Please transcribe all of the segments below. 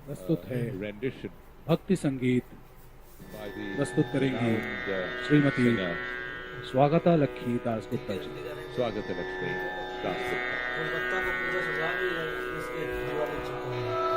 प्रस्तुत है rendition भक्ति संगीत by the प्रस्तुत करेंगी renowned श्रीमती singer स्वागता लक्ष्मी दासगुप्ता जी। Swagata Lakshmi Dasgupta. कोलकाता को पूरा सजा भी है इसके दिवाली चक्कर में।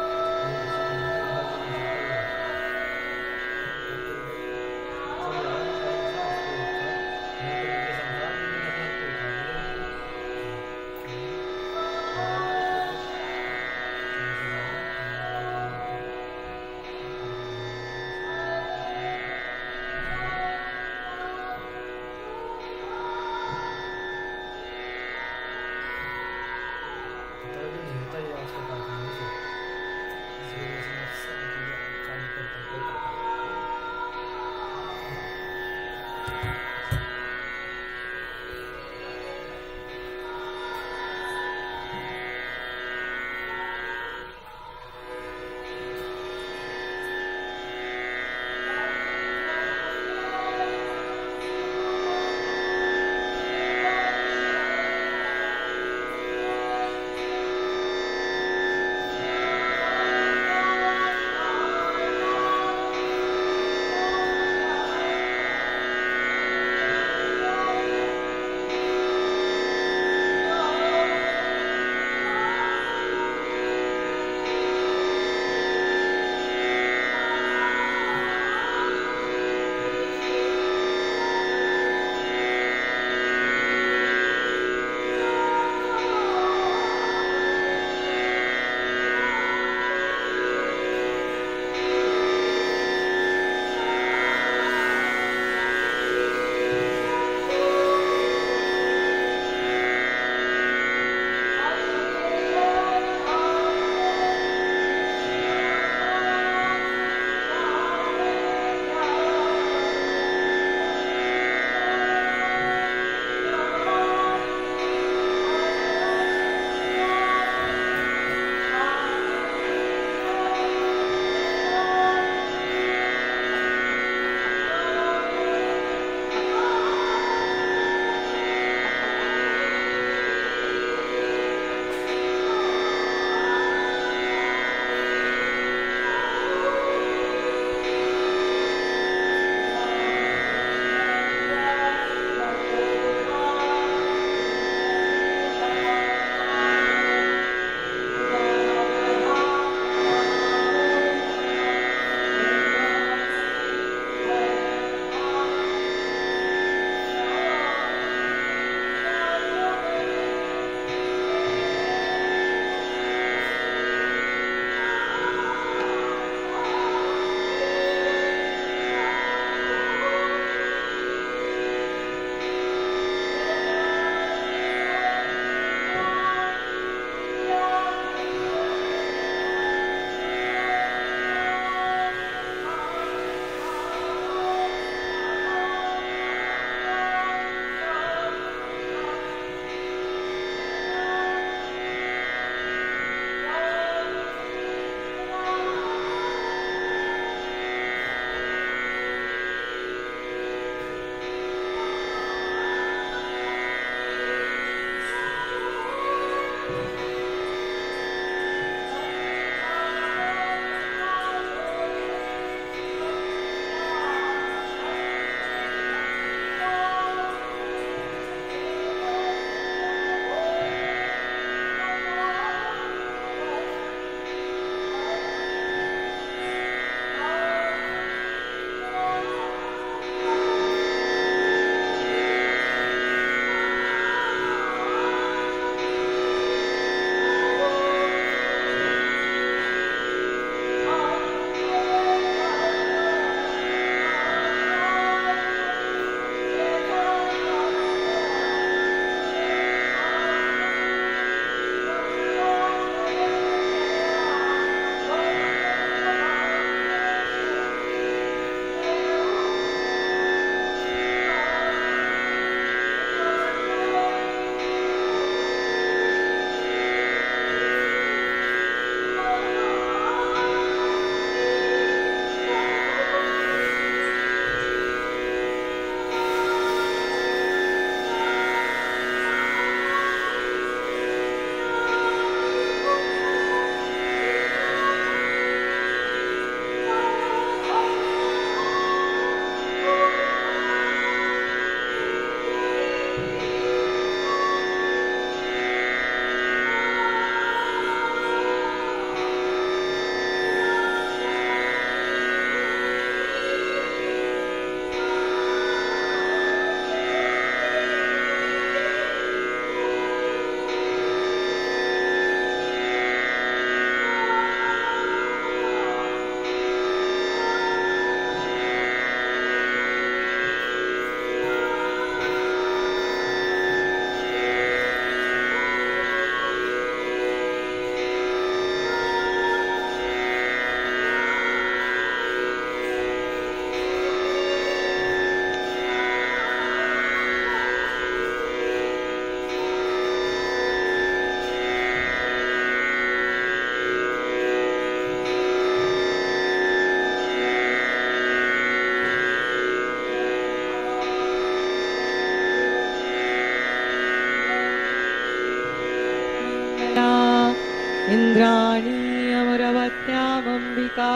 जगदम्बिका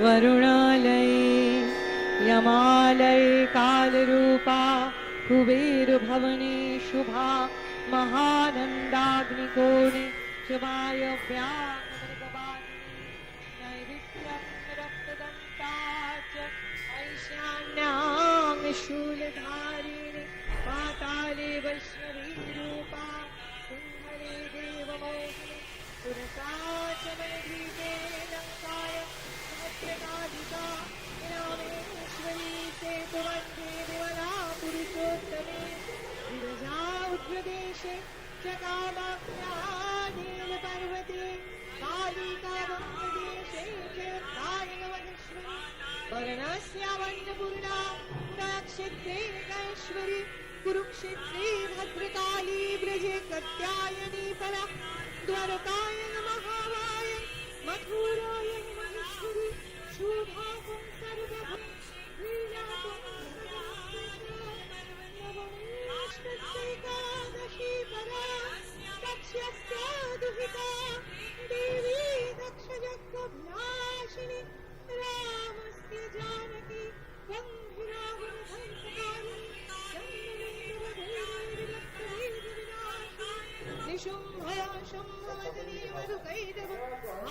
वरुणालये यमालये कालरूपा कुबेरभवने शुभा महानन्दाग्निकोणे शुभाय नैऋत्यं रक्तदन्ता च ऐशान्यां शूलधारिणि पाताले वैष्णवी रूपा सिंहले देवमोहिनि पुरसा च मणिभीते लङ्काय सहस्रनादिका रामेश्वरी सेतुवन्दे विमला पुरुषोत्तमे विरजा उग्रदेशे च कामाख्या नीलपर्वते कालिका वङ्गदेशे च कालिकवनेश्वरी वर्णस्यावन्नपूर्णा पुराक्षेत्रे कैश्वरी कुरुक्षेत्रे भद्रकाली ब्रजे कत्यायनी फला द्वारकायन महामाय मथुरायन महेश्वरी शोभाकुं सर्वभूत नवमीष्टैकादशी परा दक्षस्य दुहिता देवी दक्षजगद्विनाशिनी रामस्य जानकी गन्धिरावनधंसकारिणी निशुम्भया शुम्भवदनी मधुकैटभ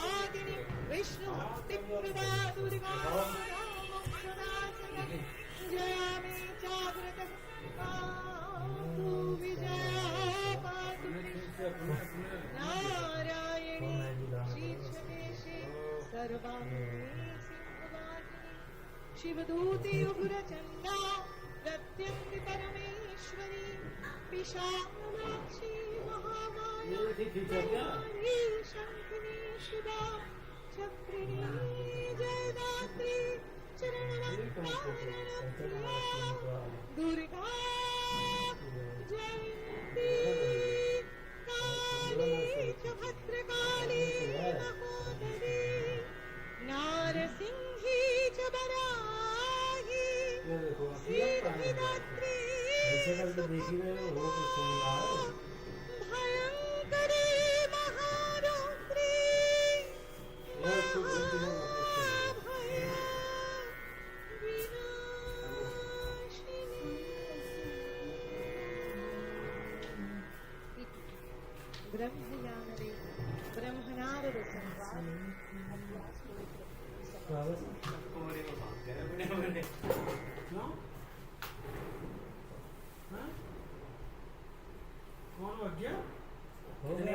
आदिनी विष्णुभक्तिप्रदा दुर्गा मोक्षदासना जया मे जागृत पातु विजया पातु नारायणी शीर्षकेशे सर्वाङ्गे सिंहवाहिनी शिवदूते उग्रचण्डा प्रत्यङ्गि परमेश्वरी पिशालाक्षी महामाया कुमारी शङ्खिनी शुभा चक्रिणी जयदात्री चरणनमस्कारणप्रिया दुर्गा जयन्ती काली च भद्रकाली महोदरी नारसिंही च वराही सिद्धिदात्री भयंकरी महारौद्री महाभया विनाशिनी ब्रह्मयानरे ब्रह्मनारद संवाद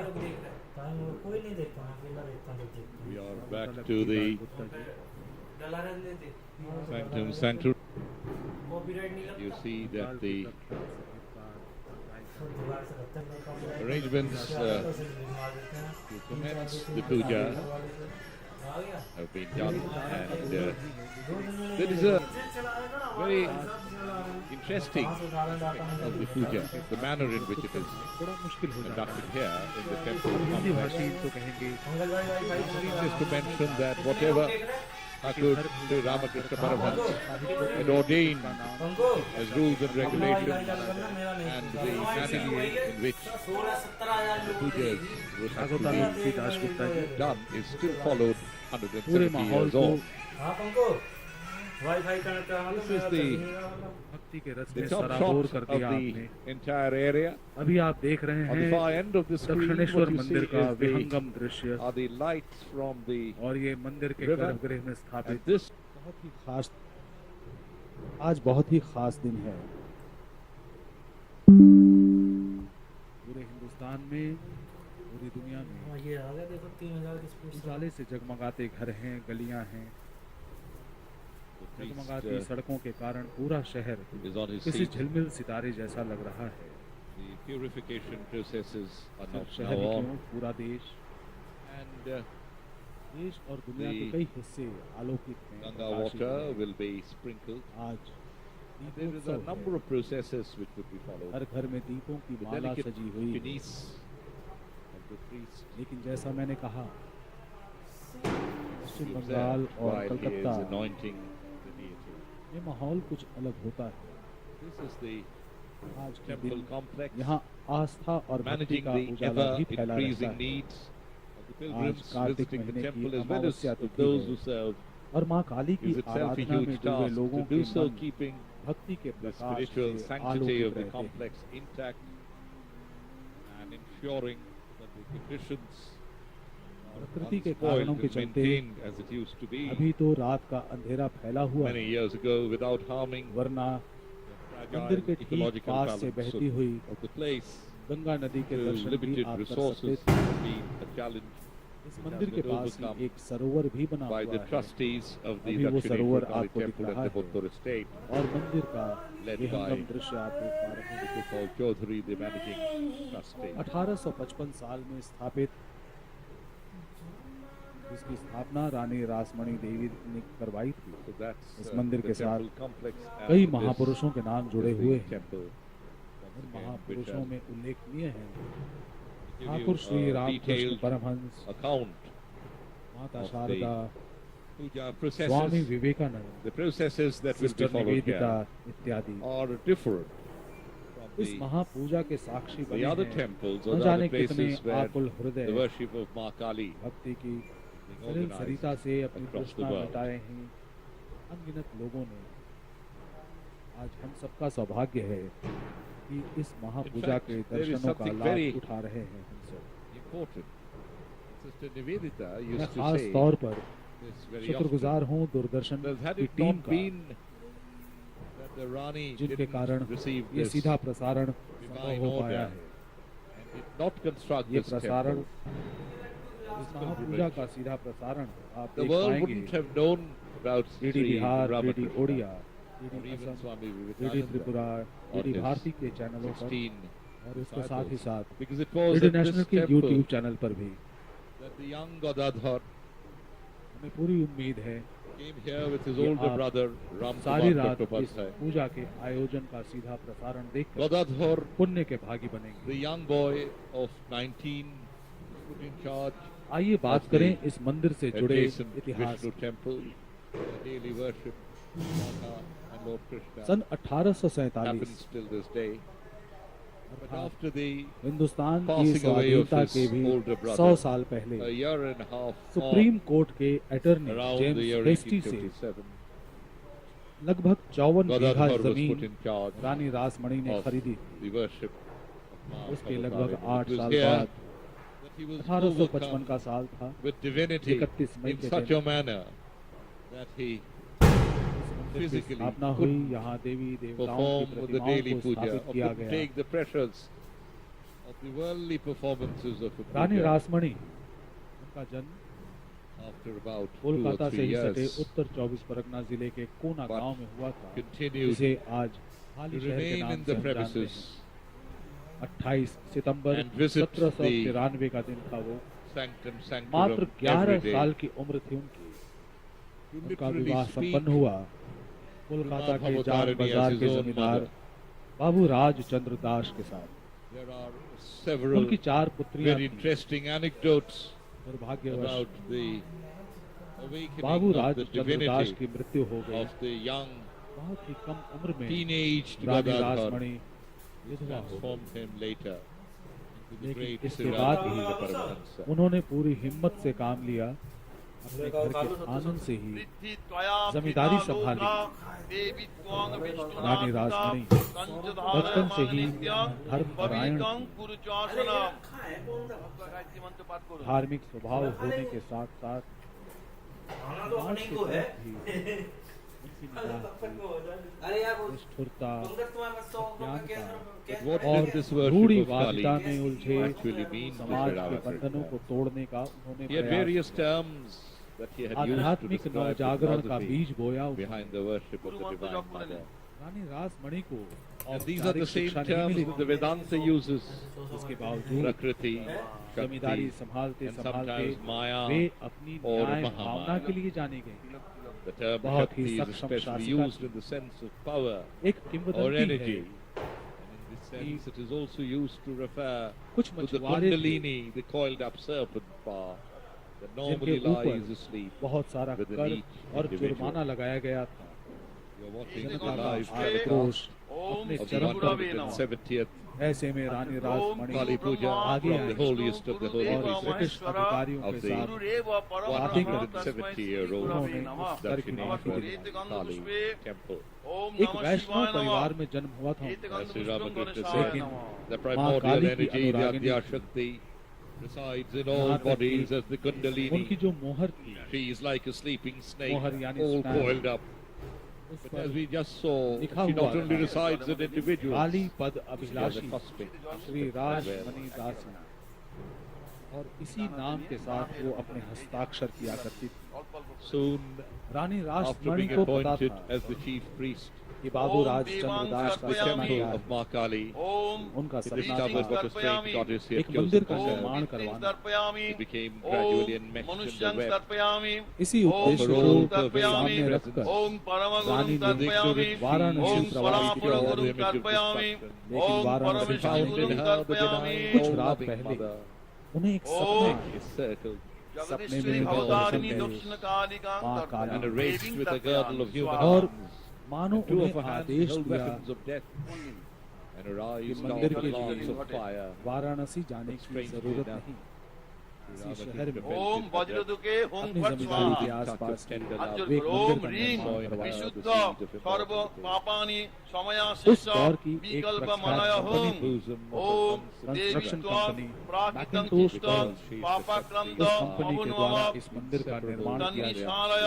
कोई नहीं देखता अकेला देखता We are back to the Sanctum Sanctorum. You see that the arrangements to commence the puja have been done, and there is a very interesting aspect of the puja, the manner in which it is थोड़ा मुश्किल हो जाता conducted here in the temple है Hindi complex. भाषी तो कहेंगे Just to mention that whatever Thakur Sri Ramakrishna Paramahansa had ordained as rules and regulations, and the manner in which the pujas were supposed to की दासगुप्ता जी be done is still followed पूरे 170 माहौल years को on. This is भक्ति के रस the में top सराबोर shot कर of दिया the आपने। entire area. अभी आप देख रहे On the far हैं end of the screen, Dakshineswar what you see मंदिर का is the, विहंगम दृश्य are the lights from the और ये मंदिर के river, गर्भगृह में and स्थापित this बहुत ही खास आज बहुत ही खास दिन है। पूरे हिंदुस्तान में पूरी दुनिया में ये आ गया देखो 3000 की स्पीड से उजाले से जगमगाते घर हैं, गलियां हैं, the priest जगमगाती सड़कों के कारण पूरा शहर is on his किसी seat. झिलमिल सितारे जैसा लग रहा है। The purification processes are सिर्फ not शहर now ही on, क्यों, पूरा देश and देश और दुनिया के the कई हिस्से आलोकित हैं, Ganga प्रकाशित water हैं। will be sprinkled. आज There is a Deepotsav number है। of processes which would be her followed. घर में दीपों की The माला delicate सजी हुई है। finis of the priest लेकिन जैसा मैंने कहा पश्चिम is बंगाल there और while he Calcutta is anointing the deity. में माहौल कुछ अलग होता है। This is the आज के temple दिन complex, यहाँ आस्था और भक्ति managing का the उजाला भी ever फैला रहता increasing है। needs of the pilgrims Kartik visiting the महीने की temple as well as Amavasya of तिथि those है who serve और माँ काली की is itself a आराधना में huge डूबे task लोगों to के do so, मन keeping भक्ति के the प्रकाश spiritual से sanctity आलोकित of the रहते हैं। complex intact and ensuring that the conditions are प्रकृति के unspoiled कारणों के and चलते maintained as it used to be अभी तो रात का अंधेरा फैला हुआ many है, years ago without harming वरना the मंदिर के fragile ठीक ecological पास से balance बहती हुई of the place. गंगा नदी के Through दर्शन भी limited आप कर resources सकते थे। has been a challenge इस which मंदिर has के been पास ही overcome एक सरोवर भी बना by हुआ the है trustees of the अभी वो Dakshini सरोवर Kali आपको दिख temple रहा at the है Bottor estate, और मंदिर का led विहंगम by दृश्य आप देख पा रहे हैं। Gopal Chaudhary, the managing trustee. 1855 साल में स्थापित जिसकी स्थापना रानी रासमणी देवी ने करवाई थी। So that's इस मंदिर the के साथ temple complex, and कई this महापुरुषों के नाम is जुड़े the हुए हैं। temple. उन Once again, which महापुरुषों has में उल्लेखनीय हैं give Thakur you Shri a Ramakrishna detailed Paramahamsa, account Mata of Sarada, puja Swami processes. Vivekananda, The processes that will be sister followed Nivedita here इत्यादि are different from इस महापूजा के साक्षी the बने other हैं। temples न or the जाने other कितने places where आकुल हृदय the worship of Ma Kali भक्ति की being सलिल organized सरिता से अपनी across the तृष्णा world. मिटाए हैं अनगिनत लोगों ने। आज हम सबका सौभाग्य है कि इस महापूजा fact, के there is दर्शनों का something लाभ very उठा रहे हैं हम सब। important. Sister Nivedita मैं used to खास say तौर पर this very शुक्रगुजार often. हूँ दूरदर्शन That had की it टीम not का been that the Rani जिनके कारण didn't receive ये this सीधा प्रसारण संभव divine हो पाया order है। and did not construct ये this प्रसारण temple, इस महापूजा का सीधा प्रसारण आप the देख world पाएंगे wouldn't have known about DD Sri Bihar, DD Ramakrishna Odia, or DD even Assam, Swami DD Vivekananda Tripura, on DD his Bharati के चैनलों पर 16 और उसके साथ ही साथ because it was DD at national this के temple यूट्यूब चैनल पर भी। that the young Godadhar हमें पूरी उम्मीद है came here with his कि older आप brother सारी Ramkumar रात इस Chattopadhyay. पूजा के आयोजन का सीधा प्रसारण देखकर Godadhar, पुण्य के भागी बनेंगे। the young boy of 19, put in charge आइए बात of करें the इस मंदिर से जुड़े adjacent इतिहास Vishnu temple, where daily worship Mata and Lord Krishna sun 1847 happens till this day. But after the Hindustan की passing away of स्वाधीनता his के भी older 100 brother, साल पहले a year and a half supreme court के attorney around the James year हेस्टी से 1857, लगभग 54 बीघा Godadhar was put जमीन in charge रानी रासमणी ने of खरीदी। the worship of Ma उसके Kavakari. लगभग It 8 was साल here बाद that he was 1855 overcome का साल था। with divinity 31 मई in के such दिन a manner that he इस मंदिर की physically स्थापना हुई। couldn't यहाँ देवी देवताओं की perform the प्रतिमाओं daily को puja, स्थापित or किया couldn't गया। take the pressures of the worldly performances of a Rani puja. Rasmani उनका जन्म After about 2 कोलकाता or से 3 ही सटे years, उत्तर 24 परगना जिले के कोना but गांव में हुआ था, continued जिसे आज to हाली शहर के remain नाम in से the हम जानते premises हैं। 28 सितंबर and visit 1793 का दिन था वो। sanctum मात्र sanctorum 11 every day. साल की उम्र थी उनकी। To उनका literally विवाह speak संपन्न हुआ कोलकाता के जाट Bhavatarani बाजार as his के own जमींदार mother. बाबू राज चंद्र दास के साथ। There are several उनकी 4 पुत्रियां very थीं। interesting anecdotes दुर्भाग्यवश about the awakening Babu of Raj the Chandra Das divinity की मृत्यु हो गई। of the young बहुत ही कम उम्र में teenaged रानी Godadhar, रासमणी विधवा हो गई। transformed him later into the लेकिन great इसके Sri बाद Ramakrishna Paramahansa. उन्होंने पूरी हिम्मत से काम लिया। अपने घर के आनंद से ही जमींदारी संभाली। रानी रासमणी बचपन से ही धर्मपरायण थी। धार्मिक स्वभाव होने के साथ साथ समाज के प्रति भी उनकी निगाह निष्ठुरता, ज्ञानता But what और did this worship of रूढ़िवादिता Kali में उलझे actually mean to समाज Sri के बंधनों को Ramakrishna? तोड़ने का उन्होंने He had प्रयास various terms that he had used to आध्यात्मिक describe the नवजागरण का philosophy बीज बोया उन्होंने। behind the worship of the Divine Mother. रानी रासमणी को And these are the औपचारिक same शिक्षा नहीं terms milli that the Vedanta uses. इसके बावजूद Prakriti, जमींदारी Shakti, संभालते and संभालते sometimes Maya वे अपनी और न्याय महामाया। भावना के लिए जानी गई। the term बहुत ही Shakti is सक्षम especially शासिका used in the sense of power एक or किंवदंती energy. है। And in this sense it is also used to refer कुछ to the मछुआरे थे Kundalini, the coiled up serpent power that normally जिनके ऊपर lies asleep बहुत सारा within कर each और individual. जुर्माना लगाया गया था। You are watching the जनता का live आक्रोश telecast अपने of the चरम पर 170th ऐसे में रानी राजमणि Kali Puja आगे from the I holiest of the holy और places ब्रिटिश अधिकारियों के of the साथ बातें कर 170-year-old दक्षिणेश्वरी Kali temple. एक वैष्णव परिवार में जन्म हुआ था As Sri Ramakrishna लेकिन said, the माँ primordial काली की energy, the अनुरागिनी Adya Shakti, resides in यहाँ all तक कि bodies as the उनकी Kundalini. जो मोहर थी She is like a sleeping snake, मोहर यानी all स्नान, coiled up. उस But पर as we just saw, लिखा she हुआ not only था, resides in individuals, काली पद she has a अभिलाषी cosmic Shri Rajmani दासी और इसी नाम के साथ वो अपने हस्ताक्षर किया करती थी। soon रानी after राजमणि being को पता appointed था as the chief priest, कि बाबू राजचंद्र दास का the कहना temple क्या of है। Ma Kali, उनका he सपना discovered था what a strange goddess he had एक मंदिर का chosen to निर्माण serve. करवाना। He became gradually enmeshed in the web. इसी उद्देश्य for को all pervading सामने presence. रखकर रानी ने वाराणसी प्रवास किया the image of destruction. लेकिन वाराणसी जाने Found के in लिए her the benign, कुछ रात all-loving पहले mother, उन्हें एक सपना आया। is circled सपने में वो दर्शन गए माँ काली and arranged with a girdle of human और arms. मानो Two उन्हें of her hands Adesh held दिया weapons of death, and her eyes मंदिर dawned के lamps लिए of fire. वाराणसी जाने की Strangely जरूरत enough, नहीं। Sri इसी शहर में Ramakrishna ओम felt it वज्रदुके होम अपनी फट जमींदारी स्वाहा के आसपास Tender वे love. एक ओम मंदिर का ह्रीं निर्माण करवाया। विशुद्ध सर्व पापानि उस समयाशिष दौर की एक विकल्प प्रख्यात मनय होम कंपनी bosom of ओम the कंस्ट्रक्शन देवित्वा कंपनी प्राकृतं मैकिन्टोश तिष्ठ कॉलेज पापाक्रंद उस कंपनी के द्वारा अवनवम इस मंदिर का निर्माण किया गया। तन्निशालय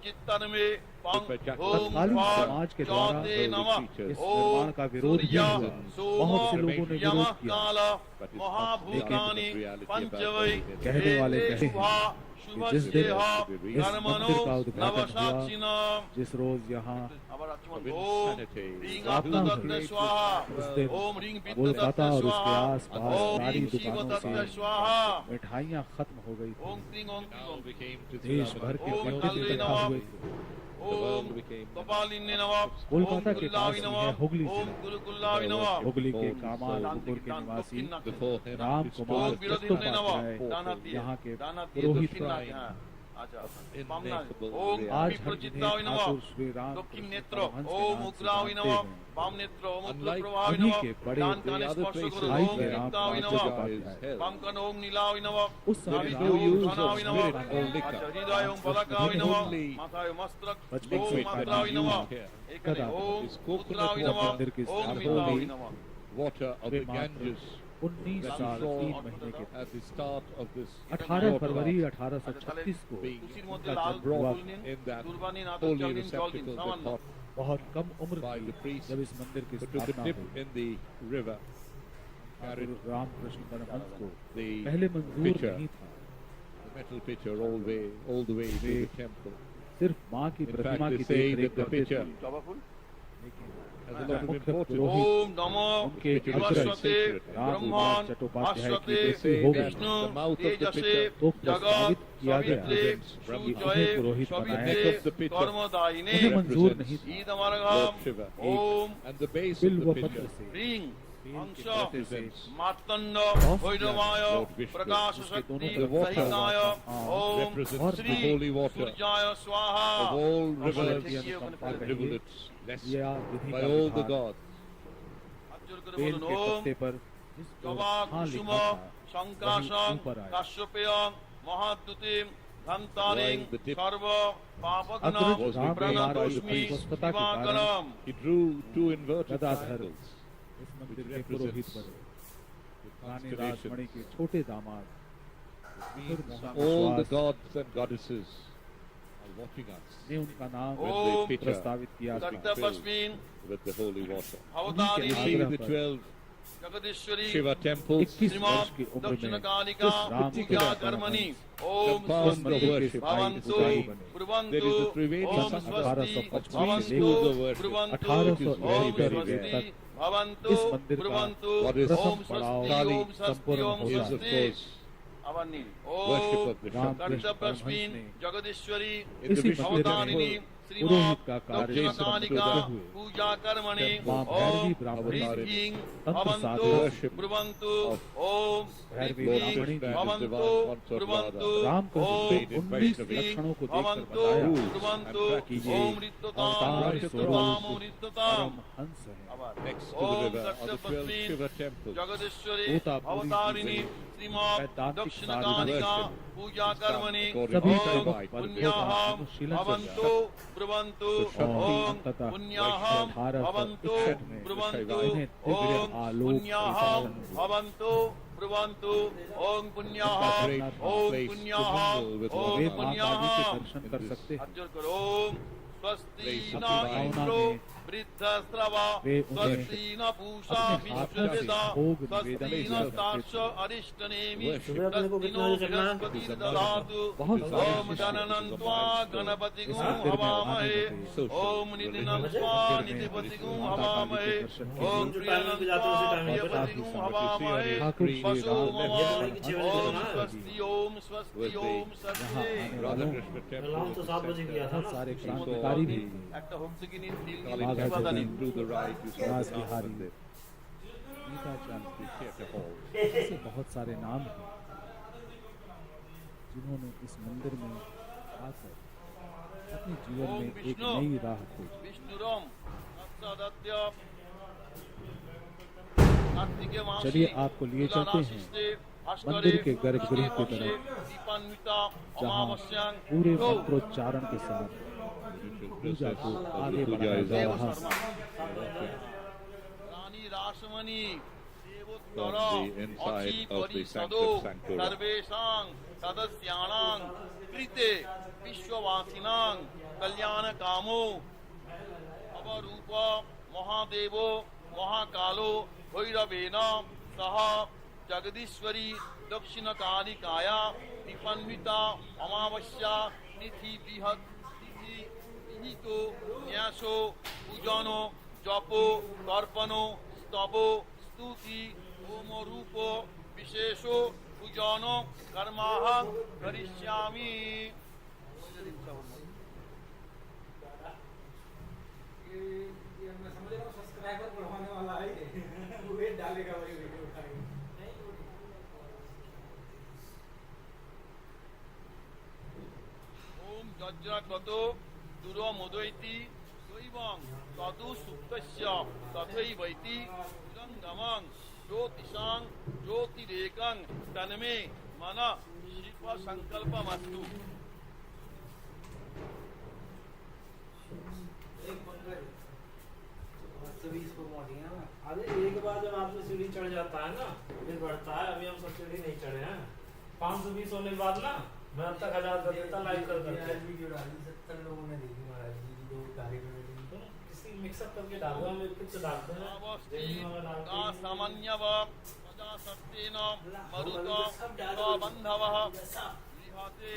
चित्तनमे ओम तत्कालीन समाज के द्वारा चौथे इस नमः निर्माण का विरोध भी सूर्य हुआ। बहुत से लोगों ने यमः विरोध किया। काल महाभूतानि पंचवै कहने वाले कहते हैं कि जिस दिन शुभस्येह इस मंदिर का उद्घाटन हुआ, नवसाक्षिणा जिस रोज यहाँ ओम ह्रीं अप्तदत्त स्वाहा उस दिन ओम ह्रीं कोलकाता विद्युदत्त और उसके स्वाहा आसपास ओम सारी ह्रीं दुकानों शिवदत्त से स्वाहा मिठाइयाँ खत्म हो गई थी। ओम क्लीं ओम क्लीं ओम became to Sri देश भर के ओम पंडित कल्ले इकट्ठा नमः हुए थे। ओम कपालिन्ने नमः ओम कोलकाता के गुल्लावि पास ही नमः है हुगली ओम जिला। गुरुकुल्लावि नमः हुगली के कामालपुर के निवासी before him Ram his Kumar ओम विरोधिन्ने नमः चट्टोपाध्याय दानाति यहाँ के दानाति पुरोहित दक्षिण बनाए। अच्छा ineffable ओम reality. आज हम विप्रचित्तावि जिन्हें नमः ठाकुर श्री राम दक्षिण कृष्ण नेत्र परमहंस के ओम नाम से उग्रावि जानते नमः हैं। वाम नेत्र ओम उत्तर Unlike प्रभावि अभी नमः के बड़े दान the काने other स्पर्श places करो भाई ओम के राम वित्तावि कुमार नमः चट्टोपाध्याय वाम कन ओम नीलावि नमः उस समय There is नाभि no ओम use of धनावि नमः spirit or liquor. अच्छा हृदय ओम फलकावि नमः Only माथाय मस्तक बचपन ओम से मात्रावि used नमः here. एकने ओम Is coconut पुत्रावि water. नमः मंदिर की ओम स्थापना विद्यावि हुई। नमः Water of वे the मात्र Ganges 19 that साल we 3 saw महीने के थे। at the start of this 18 फरवरी 1836 को तुलसीर मध्य that Lal was brought fool nil in that दुर्बानी Nath holy चलनील जल receptacle nil that Sawan hot बहुत कम उम्र by थी the priest जब इस मंदिर की who took a स्थापना dip हुई। in the river, carried Thakur Ramakrishna Paramhans को the पहले मंजूर pitcher, नहीं था the metal pitcher all the way to the temple. सिर्फ माँ की In प्रतिमा fact, की they say देख रेख that the करते थे। pitcher लेकिन has a lot of मुख्य importance. पुरोहित ओम नमो उनके विश्वस्ते राम ब्रह्माण चट्टोपाध्याय की भास्वते मृत्यु हो गई। Vishnu The mouth of the तेजसे pitcher तो जगत प्रस्तावित किया गया सवित्रे कि सुजये उन्हें पुरोहित बनाया सवित्रे of the pitcher कर्मदायिने उन्हें मंजूर represents नहीं था। ईदमर्घम Lord Shiva. Om And the base of Bilva the पत्र pitcher से ह्रीं अंश represents Martand Of भैरवाय Lord Vishnu. प्रकाश उसके शक्ति दोनों तरफ सहिताय ओम represents Shri the holy water सूर्याय स्वाहा of all और rivers ये अनुकंपा and कहिए, rivulets, blessed या विधि by का all the विधान gods. अज्जुर कर बेल बोलो के ओम पत्ते पर जिस गवा हाँ कुसुम लिखा था शंकाशं ऊपर आया। काश्यपेयं महाद्युतिं धन्तारिं While the dip सर्व पापघ्नं अग्रज राम प्रणतोऽस्मि कुमार स्वस्थता के कारण दिवाकरम् He drew two inverted Gadadhar triangles इस मंदिर which के पुरोहित represents बने। the Rani constellations. राजमणि के छोटे दामाद Means मोहन all the विश्वास gods and goddesses are watching us ने उनका नाम when ओम the pitcher प्रस्तावित किया था। कर्तव्यस्मिन् with the holy water. भवतानि You see the 12 Jagadishwari Shiva temples 21 वर्ष की श्रीमद् उम्र में दक्षिणकालिका इस राम पूजा के कर्मणि the ओम bound of स्वस्ति worship. भवन्तु पुजारी बने। There ब्रुवन्तु is a Trivedi ओम स्वस्ति 1825 भवन्तु schools of worship. ब्रुवन्तु 1801 ओम से स्वस्ति तक भवन्तु इस मंदिर का ब्रुवन्तु What is ओम प्रथम पड़ाव स्वस्ति ओम स्वस्ति संपूर्ण ओम होता is of स्वस्ति course अवन्नी worship Om of the Ram Shabda. Krishna Paramhans कर्तव्यस्मिन् ने जगदीश्वरी In the इसी Vishnu मंदिर भवतारिणि में temple, पुरोहित का कार्य दक्षिणकालिका समाप्त हुए पूजा कर्मणि मां भैरवी ब्राह्मणी ह्रीं तंत्र भवन्तु साधक ब्रुवन्तु ओम भैरवी ह्रीं ब्राह्मणी ने भवन्तु ब्रुवन्तु रामकृष्ण ओम को 19 ह्रीं लक्षणों को देखकर भवन्तु बताया ब्रुवन्तु कीजिए ओम रिक्तताम अवतार रिक्तताम स्वरूप रिक्तताम परम हंस है Next to the Om river are the 12 सत्यपत्नी Shiva temples. Jagadishwari भूतापुरी अवतारिणी की श्रीमद् वैदांतिक दक्षिणकालिका पूजा कर्मणि According सभी to ओम the पुण्याहम अनुशीलन भवन्तु ब्रुवन्तु शक्ति ओम तथा पुण्याहम भारत भवन्तु इकसठ में ब्रुवन्तु इन्हें दिव्य ओम आलोक पुण्याहम प्रसारण भवन्तु ब्रुवन्तु ओम पुण्याहम ओम पुण्याहम ओम वे माता रानी के पुण्याहम दर्शन कर सकते हैं अर्जुन करो स्वस्ति न भावना इंद्रो में वृद्धस्रवा वे उन्हें स्वस्ति न पूषा अपने हाथों से विश्ववेदा भोग स्वस्ति निवेदन न करते तार्क्ष थे। अरिष्टनेमि सुबह स्वस्ति नो बृहस्पति ददातु बहुत सारे ओम गणनं त्वा गणपतिगुं इस मंदिर में हवामहे आने के ओम निधिनं त्वा निधिपतिगुं हवामहे ओम प्रियनं त्वा प्रियपतिगुं हवामहे ठाकुर श्री पशु राम मम ओम स्वस्ति ओम स्वस्ति ओम स्वस्ति Radha Krishna temple. अलार्म तो 7 बजे किया था बहुत सारे क्रांतिकारी भी একটা হোম থেকে নীল माघा পাতা जगन নীল Through the right, you saw Raj the Bihari Mandir, Gita Chand the theatre hall. ऐसे बहुत सारे नाम हैं जिन्होंने इस मंदिर में आकर अपने जीवन ओम में एक विष्णु। नई राह खोजी विष्णुरम तत्सदत्य कार्तिके मासी चलिए आपको लिए चलते हैं मंदिर के गर्भगृह की तरफ दीपान्विता जहाँ अमावस्यां पूरे मंत्रोच्चारण के साथ पूजा को आगे बढ़ाया जा रहा है रानी रासमणि देवोत्तर From the inside अचि of the परिषदो sanctum sanctorum. सर्वेषां सदस्यानां कृते विश्ववासिनां कल्याणकामो अवरूप महादेवो महाकालो भैरवेन सह जगदीश्वरी दक्षिणकालिकाया दीपान्विता अमावस्या तिथि बृहत् तिथि विहितो न्यासो पूजनो जपो तर्पणो स्तवो स्तुति ओम रूपो विशेषो पूजनो कर्माहं करिष्यामि। सब्सक्राइबर बढ़वाने वाला है वेट डालेगा वही वीडियो उठाएगा। ओम वज्रगतो दुरोमुदयति दैवं तदु सुप्तस्य तथैवैति रंगमं ज्योतिषां ज्योतिरेकं तन्मे मन शिव संकल्पमस्तु। अरे एक बार जब आपने सीढ़ी चढ़ जाता है ना फिर बढ़ता है। अभी हम सब सीढ़ी नहीं चढ़े हैं। 520 होने के बाद ना मैं अब तक 1000 कर देता लाइव कर देता। वीडियो डाली 70 लोगों ने देखी महाराज जी की 2 तारीख में तो किसी मिक्सअप करके डालो हम एक से डालते हैं का सामान्यव प्रजासत्तेन मरुतो बंधवः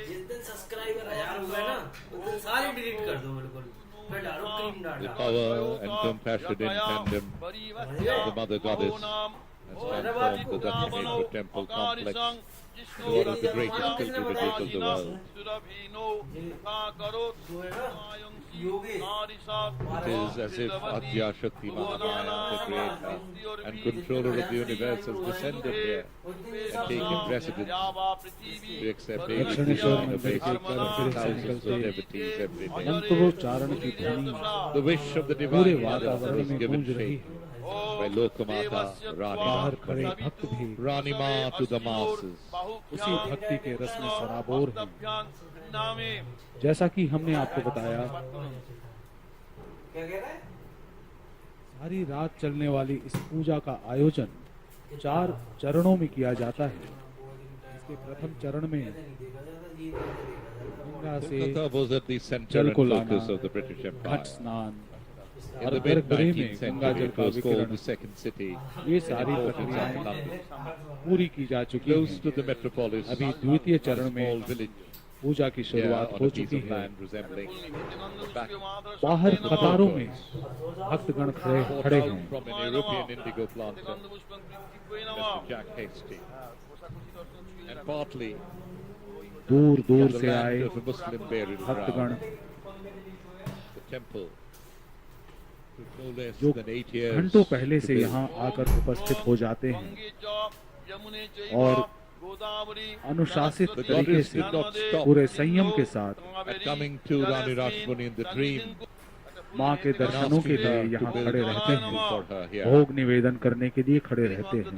जिस दिन सब्सक्राइबर 1000 हुए ना उस दिन सारे डिलीट कर दो बिल्कुल। मैं डालो क्रीम The डाल power and compassion in tandem of the Mother Goddess has transformed the Dakshineshwar temple complex to one of the greatest pilgrimages of the world. It is as if Adya Shakti Mahamaya, the creator and controller of the universe, has descended here and taken precedence to accept daily Dakshineswar on the मंदिर के basis of गर्भगृह से thousands of निकलते devotees every day. मंत्रोच्चारण की ध्वनि The wish of the पूरे divine mother वातावरण was में given गूंज रही shape है। by Lokamata बाहर खड़े Rani, भक्त भी Rani Ma to the masses. उसी भक्ति के रस में सराबोर हैं। जैसा कि हमने आपको बताया क्या कह रहा है? सारी रात चलने वाली इस पूजा का आयोजन 4 चरणों में किया जाता है। इसके प्रथम चरण में गंगा से Kolkata was at the center जल and को लाना, focus of the British घट Empire. स्नान In और the mid गर्भगृह में 19th गंगा century, जल it का was called विकिरण the second city ये in सारी importance प्रक्रियाएं of London. पूरी की जा चुकी Close हैं। to the metropolis, अभी द्वितीय a चरण में small village पूजा की here शुरुआत on हो a piece चुकी of है। land resembling बाहर कतारों में भक्तगण खड़े brought हैं। out from an European indigo planter, Mr. Jack Hasty, and partly दूर दूर the से आए land of a Muslim burial भक्तगण ground. temple. Took no less जो than 8 years घंटों पहले to से build. यहाँ आकर उपस्थित हो जाते हैं और अनुशासित The तरीके goddess से did not stop पूरे संयम के साथ at coming to Rani Rashmani in the dream. माँ के दर्शनों के लिए यहाँ खड़े रहते हैं, for her here. भोग निवेदन करने के लिए खड़े रहते हैं,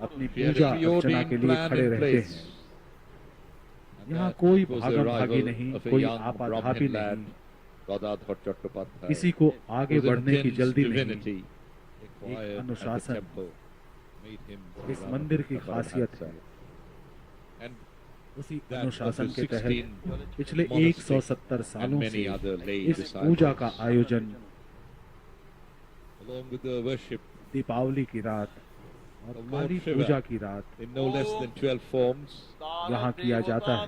अपनी She had Puja a Archana preordained के लिए plan खड़े in रहते place. हैं। And यहाँ that कोई was the भागम भागी arrival नहीं, of a कोई young आपाधापी Brahmin lad, नहीं, Gadadhar Chattopadhyay, किसी को आगे whose बढ़ने की intense जल्दी नहीं। divinity acquired at the अनुशासन temple made him इस Rama मंदिर की Bharat खासियत है। Paramahansa. And उसी that अनुशासन of के the तहत 16 पिछले monastics 170 and सालों many से other lay इस पूजा का disciples, आयोजन along with the worship Deepawali की रात और of काली Lord Shiva पूजा की रात in no less than 12 forms, यहाँ किया जाता है।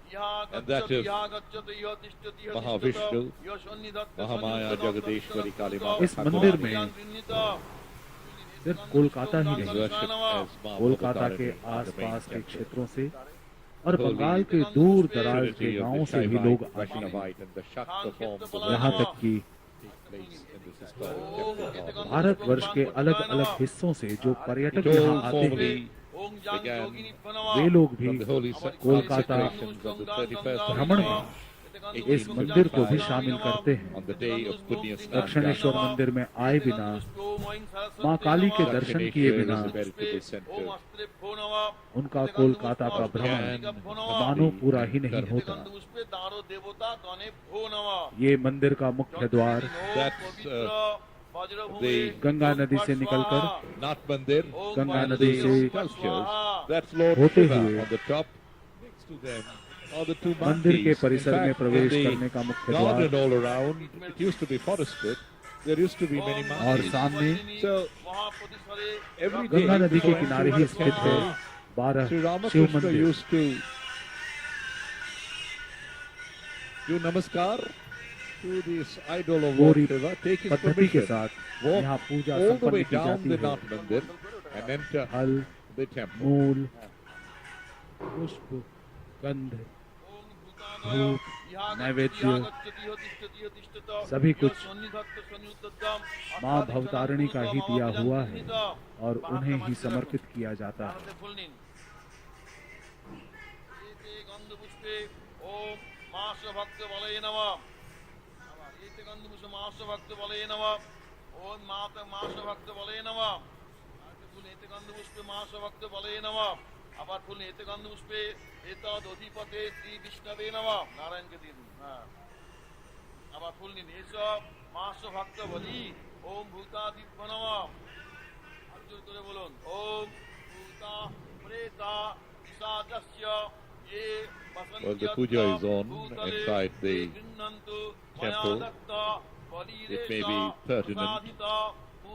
and that of Mahavishnu, Mahamaya, Jagadeshwari, Kali Mata, इस मंदिर में सिर्फ कोलकाता ही is नहीं, worshipped as Ma कोलकाता के Bhavatarini in the main आसपास के temple. क्षेत्रों से और बंगाल के दूर दराज के Trinity of गांवों the से भी Shaivite, लोग आते हैं। Vaishnavite and the Shakta forms of यहाँ worship तक कि take place in this historic temple hall. Bharatvarsh के अलग अलग हिस्सों से जो पर्यटक It यहाँ all आते हैं, formally began वे लोग भी from the holy Kolkata consecrations of the 31st of भ्रमण में March, इस मंदिर को भी 1855, शामिल करते हैं। on the day of Punya Snan Dakshineswar Gana. मंदिर में आए बिना, माँ काली के दर्शन किए Dakshineshwar बिना is a veritable center. उनका कोलकाता का भ्रमण मानो पूरा ही नहीं होता। ये मंदिर का मुख्य द्वार That's the गंगा नदी से निकलकर Nath Mandir, गंगा and नदी the से sculptures. That's Lord होते Shiva हुए on the top. Next to them are the two मंदिर के monkeys. In परिसर में fact, प्रवेश in करने the का मुख्य द्वार garden all around, it used to be forested. There used to be many और monkeys. सामने So every day, गंगा नदी के going किनारे to ही the स्थित है temple, 12 Sri शिव Ramakrishna मंदिर। used to do namaskar to this idol of Lord पूरी Shiva, take his पद्धति के permission, साथ walk यहाँ पूजा all the संपन्न way की down जाती the है। Nath Mandir and enter फल, the temple. मूल, पुष्प, गंध, धूप, नैवेद्य सभी कुछ माँ भवतारिणी का ही दिया हुआ है और उन्हें ही समर्पित किया जाता है। আবার ফুল এতে গন্ধ পুষ্পে এতদ অধিপতে শ্রী বিষ্ণবে নমঃ নারায়ণকে দিন হ্যাঁ আবার ফুল নিন এসব মাস ভক্ত বলি ওম ভূতাদিভ্য নমঃ আজল করে বলুন ওম ভূতা প্রেতা পিশাচস্য এ Well, the puja is on inside the temple. It may be pertinent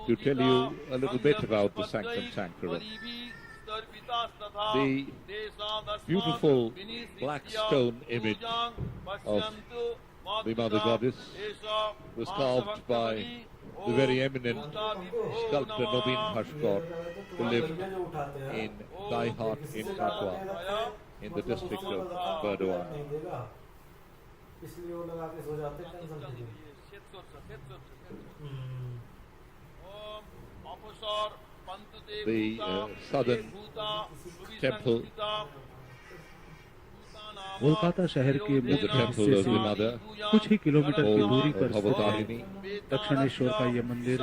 to tell you a little bit about the Sanctum Sanctorum. The beautiful black stone image of the Mother Goddess was carved by the very eminent sculptor Nobin Bhaskar, who lived in Daihat in Katwa, in the district of Burdwan. इसलिए वो लगा के सो जाते हैं tension free. The southern temple Kolkata शहर के is the मुख्य temple हिस्से of the से Mother, कुछ ही किलोमीटर की of दूरी पर स्थित है Bhavatarini. दक्षिणेश्वर का ये मंदिर,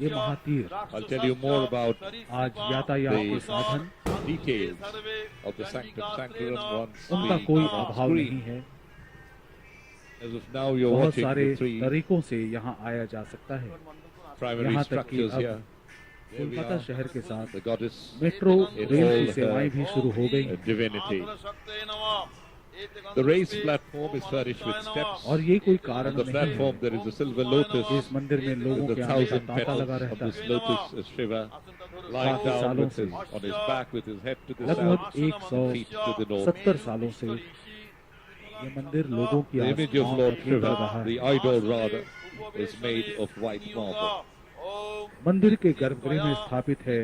ये महातीर्थ। I'll tell you more about आज यातायात के the साधन, details of the Sanctum Sanctorum once उनका we कोई are on अभाव नहीं screen. है। As of now, you're बहुत watching सारे the three तरीकों से यहाँ आया जा सकता है। primary यहाँ तक कि structures अब here. There we Kolkata are, शहर के साथ the goddess metro in rail all की सेवाएं भी शुरू हो गई हैं। divinity. The raised platform is furnished with steps. और ये कोई On कारण the नहीं platform है there is a silver lotus इस मंदिर में लोगों with के the आने का 1,000 तांता लगा petals of रहता this है। lotus as Shiva lying काफी down सालों with से, on his back with his head to the लगभग south, 170 feet to the north. सालों से ये मंदिर लोगों की The image of आस्थाओं Lord का केंद्र Shiva, रहा the है। idol rather, is made of white marble. मंदिर के गर्भगृह में स्थापित है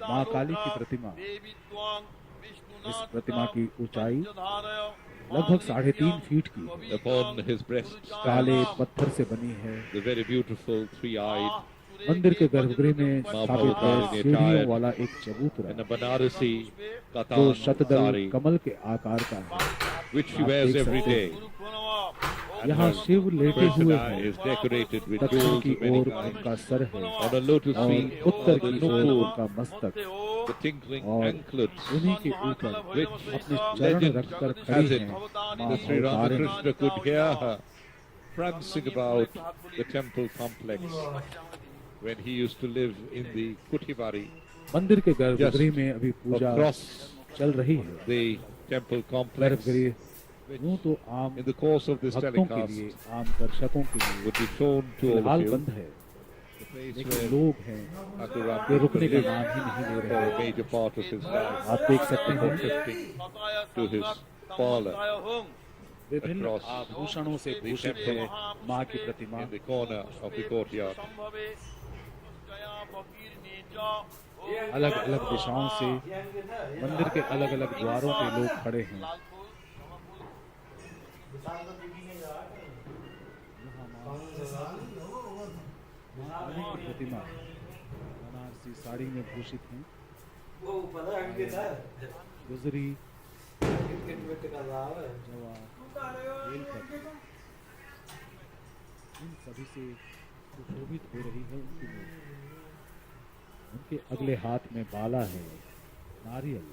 माँ काली की प्रतिमा। इस प्रतिमा की ऊंचाई लगभग 3.5 फीट की है। upon his breast काले stands पत्थर से बनी है। the very beautiful three-eyed मंदिर के गर्भगृह में स्थापित है Mahabodhi सीढ़ियों retired वाला एक चबूतरा in a Banarasi जो katan शतदल sari, कमल के आकार का है। which she आप wears देख every सकते day. हैं। And यहाँ her शिव लेटे हुए persona हैं। is decorated with दक्षिण jewels की of many ओर kinds. उनका सर है On a lotus और feet उत्तर are the की ओर nupur, उनका मस्तक, the tinkling और anklets, उन्हीं के ऊपर which अपने चरण legend रखकर खड़ी has it हैं मां that Sri अवतारिणी। Ramakrishna could hear her prancing about the temple complex when he used to live in the Kutivari मंदिर के गर्भगृह में अभी पूजा across चल रही है। the temple complex. गर्भगृह यूं तो आम In the course of this भक्तों के telecast लिए, आम दर्शकों के लिए would be shown to all फिलहाल of you बंद है, the place लेकिन where लोग हैं Thakur ये Ramakrishna रुकने का lived नाम ही नहीं ले for a रहे। major part of his life, आप देख सकते before हैं shifting to his parlor विभिन्न across आभूषणों से the भूषित temple है मां की प्रतिमा। in the corner of the courtyard. अलग अलग दिशाओं से मंदिर के अलग अलग द्वारों पे लोग खड़े हैं। मां की प्रतिमा बनारसी साड़ी में भूषित हैं। गुजरी जवाब बेलपत्र इन सभी से सुशोभित हो रही है उनकी मूर्ति। उनके अगले हाथ में बाला है, नारियल,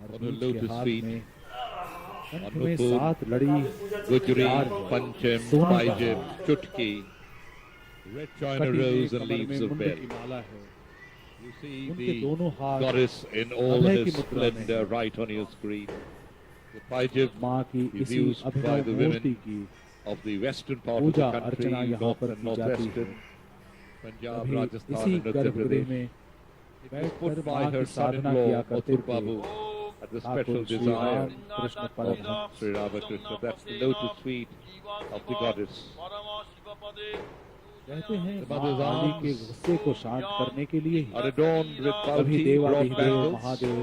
और On a बीच के lotus हाथ feet, में कंठ on में Nupur, 7 लड़ी Gujri, हार है। Panchem, सोने का Paijam, हार। Chutki, red china कटी में rose and कमर leaves में of मुंड bell. की माला है। You see उनके the दोनों हाथ goddess in all Abhay her की मुद्रा में splendor है। right on your screen. The Paijam मां की is इसी used by Abhinav the Murthy women की of the western part of Puja the country, अर्चना यहाँ north पर and की जाती है। northwestern, Punjab, अभी Rajasthan इसी and Uttar गर्भगृह Pradesh. में It was बैठकर put by मां her की साधना son-in-law, किया करते Mathur थे Babu, at the special Thakur Shri desire Ram Krishna of Paramhans. Sri Ramakrishna. That's the lotus feet of the goddess. कहते हैं The मां mother's काली arms के गुस्से को शांत करने के लिए ही are adorned with कभी palki, broad देवाधिदेव bangles, महादेव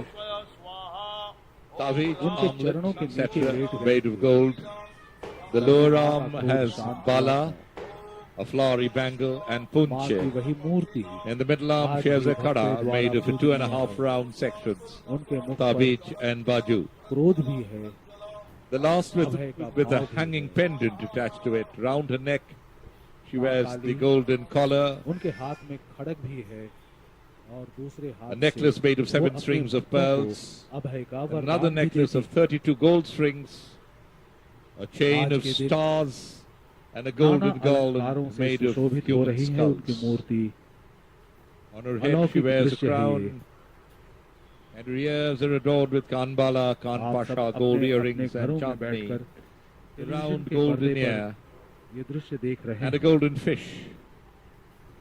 tavij, उनके चरणों के armlets, नीचे etc., लेट गए made of gold. The तभी lower मां का arm क्रोध has शांत हुआ bala, था। a flowery bangle, and मां की punche. वही मूर्ति In the middle arm, आज she has भी a भक्तों kada द्वारा made of पूजनीय 2.5 है। round sections, उनके मुख पर tabij and baju. क्रोध भी है, The last with अभय का a भाव भी hanging है। pendant attached to it. Round her neck, she मां wears Kali, the golden collar, उनके हाथ में खड़ग भी है और दूसरे हाथ a necklace से made of वो 7 अपने strings of भक्तों को pearls, अभय का वरदान another भी necklace देती of 32 gold strings, a chain आज of के दिन stars, and a Nana golden अलंकारों garland से made of सुशोभित हो human रही है उनकी skulls. Murthy. On her head, she अलौकिक wears a दृश्य है ये। crown, and her ears are adorned with kanbala, आप सब kanpasha, अपने gold अपने earrings, and घरों में chandni, बैठकर a टेलीविजन round के golden पर्दे पर ear, ये दृश्य देख रहे and a हैं। golden fish.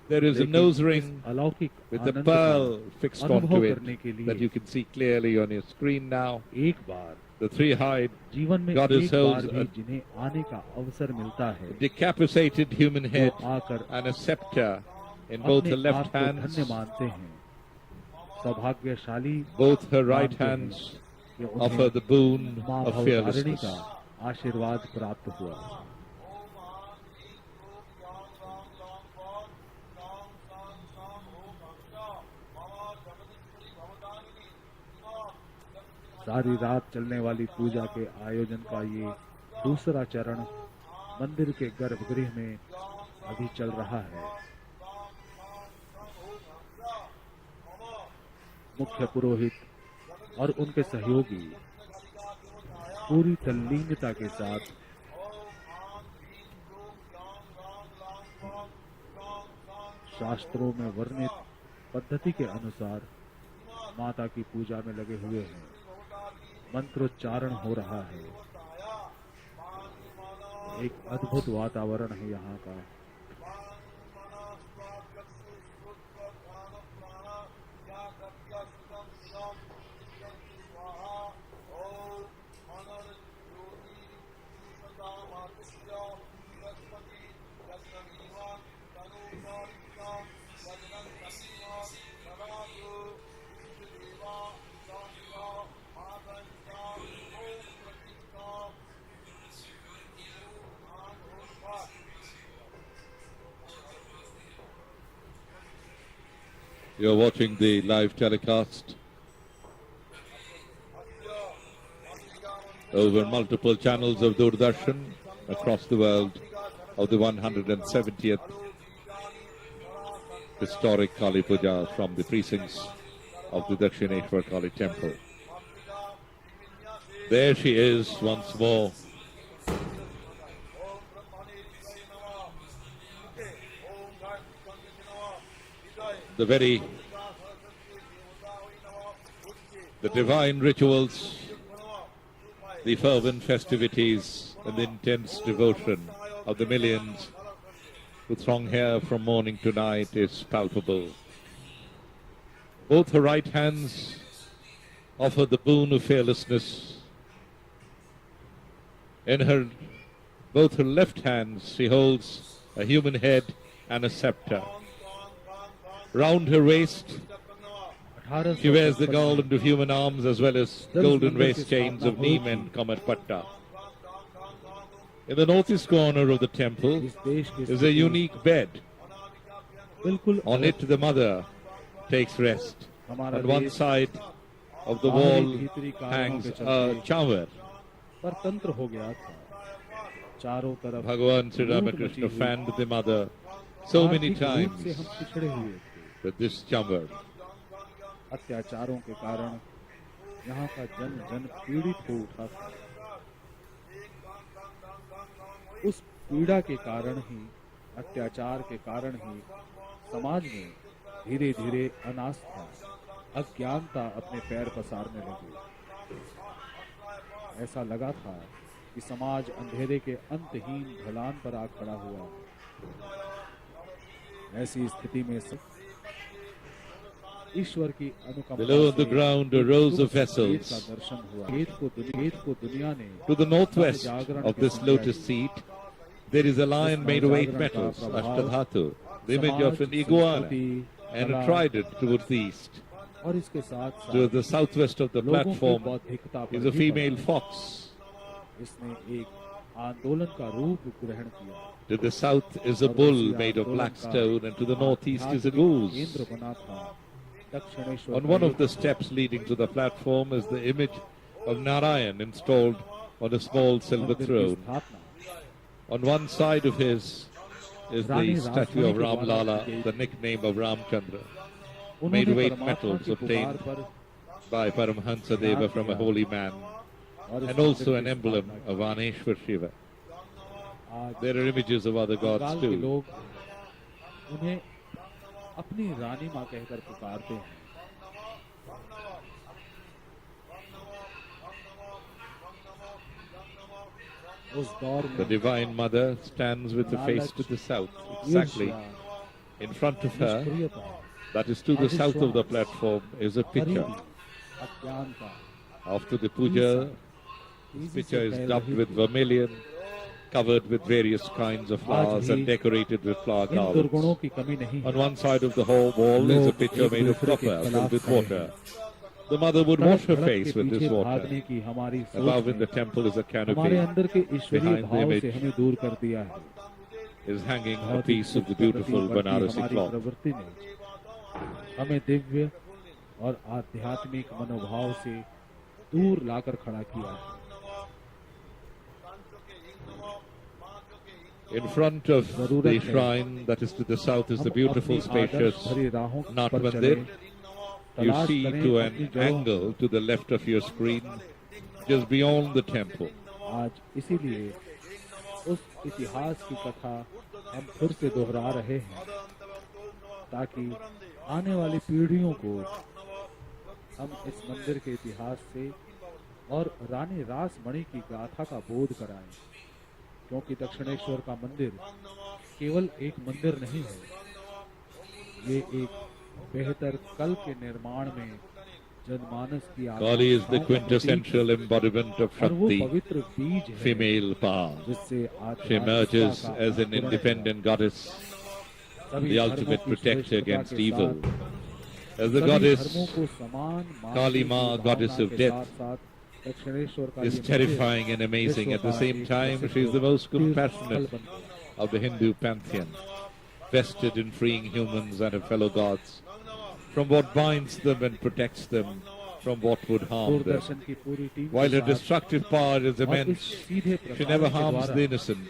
There is a लेकिन nose इस ring अलौकिक with a आनंद pearl का fixed अनुभव onto it करने के that लिए you can see clearly on your screen now. एक बार The three-eyed जीवन में goddess एक बार holds भी a जिन्हें आने का अवसर मिलता है decapitated human वो head आकर and a scepter in both her अपने left आप को hands. धन्य मानते हैं। सौभाग्यशाली Both her right मानते हैं hands कि offer उन्हें the boon मां of भवतारिणी fearlessness. का आशीर्वाद प्राप्त हुआ। सारी रात चलने वाली पूजा के आयोजन का ये दूसरा चरण मंदिर के गर्भगृह में अभी चल रहा है। मुख्य पुरोहित और उनके सहयोगी पूरी तल्लीनता के साथ शास्त्रों में वर्णित पद्धति के अनुसार माता की पूजा में लगे हुए हैं। मंत्रोच्चारण हो रहा है। एक अद्भुत वातावरण है यहाँ का। You're watching the live telecast over multiple channels of Doordarshan across the world of the 170th historic Kali Puja from the precincts of the Dakshineshwar Kali Temple. There she is once more. The divine rituals, the fervent festivities, and the intense devotion of the millions who throng here from morning to night is palpable. Both her right hands offer the boon of fearlessness. In both her left hands she holds a human head and a scepter. Round her waist she wears the garland of human arms as well as golden waist chains of neem and comet patta. In the northeast corner of the temple is a unique bed. On it the mother takes rest. On one side of the wall hangs a chamber. Bhagavan Sri Ramakrishna fanned the mother so many times with this chamber. अत्याचारों के कारण यहाँ का जन जन पीड़ित हो उठा था। उस पीड़ा के कारण ही, अत्याचार के कारण ही समाज में धीरे धीरे अनास्था, अज्ञानता अपने पैर पसारने लगी। ऐसा लगा था कि समाज अंधेरे के अंतहीन ढलान पर आ खड़ा हुआ। ऐसी स्थिति में ईश्वर की अनुकंपा below the ground are rows of vessels. To the northwest of this lotus seat there is a lion made of 8 metals, Ashtadhatu, the image of an iguana, and a trident towards the east. To the southwest of the platform is a female fox. To the south is a bull made of black stone, and to the northeast is a goose. On one of the steps leading to the platform is the image of Narayan installed on a small silver throne. On one side of his is the statue of Ram Lala, the nickname of Ramchandra, made of 8 metals obtained by Paramhansa Deva from a holy man, and also an emblem of Aneshwar Shiva. There are images of other gods too. अपनी रानी मां कहकर पुकारते हैं। The Divine Mother stands with the face to the south, exactly in front of her, that is to the south of the platform, is a pitcher. After the puja, this pitcher is dubbed with vermilion, covered with various kinds of flowers and decorated with flower garlands. On one side of the whole wall is a pitcher made of copper filled with water. The mother would wash her face with this water. Above in the temple is a canopy. Behind the image is hanging a piece of the beautiful Banarasi cloth. हमें दिव्य और आध्यात्मिक मनोभाव से दूर लाकर खड़ा किया। In front of the shrine that is to the south is the beautiful spacious Nat Mandir. You see to an angle to the left of your screen, just beyond the temple. आज इसीलिए उस इतिहास की कथा हम फिर से दोहरा रहे हैं ताकि आने वाली पीढ़ियों को हम इस मंदिर के इतिहास से और रानी रासमणि की गाथा का बोध कराएं, क्योंकि दक्षिणेश्वर का मंदिर केवल एक मंदिर नहीं है, ये एक बेहतर कल के निर्माण में जनमानस की Kali is the quintessential embodiment of Shakti, female power. She emerges as an independent goddess, the ultimate protector against evil. As the goddess, Kali Ma, goddess of death, is terrifying and amazing. At the same time, she is the most compassionate of the Hindu pantheon, vested in freeing humans and her fellow gods from what binds them and protects them from what would harm them. Doordarshan की पूरी team While के her साथ destructive power is और इस immense, सीधे she never प्रसारण के harms द्वारा the innocent,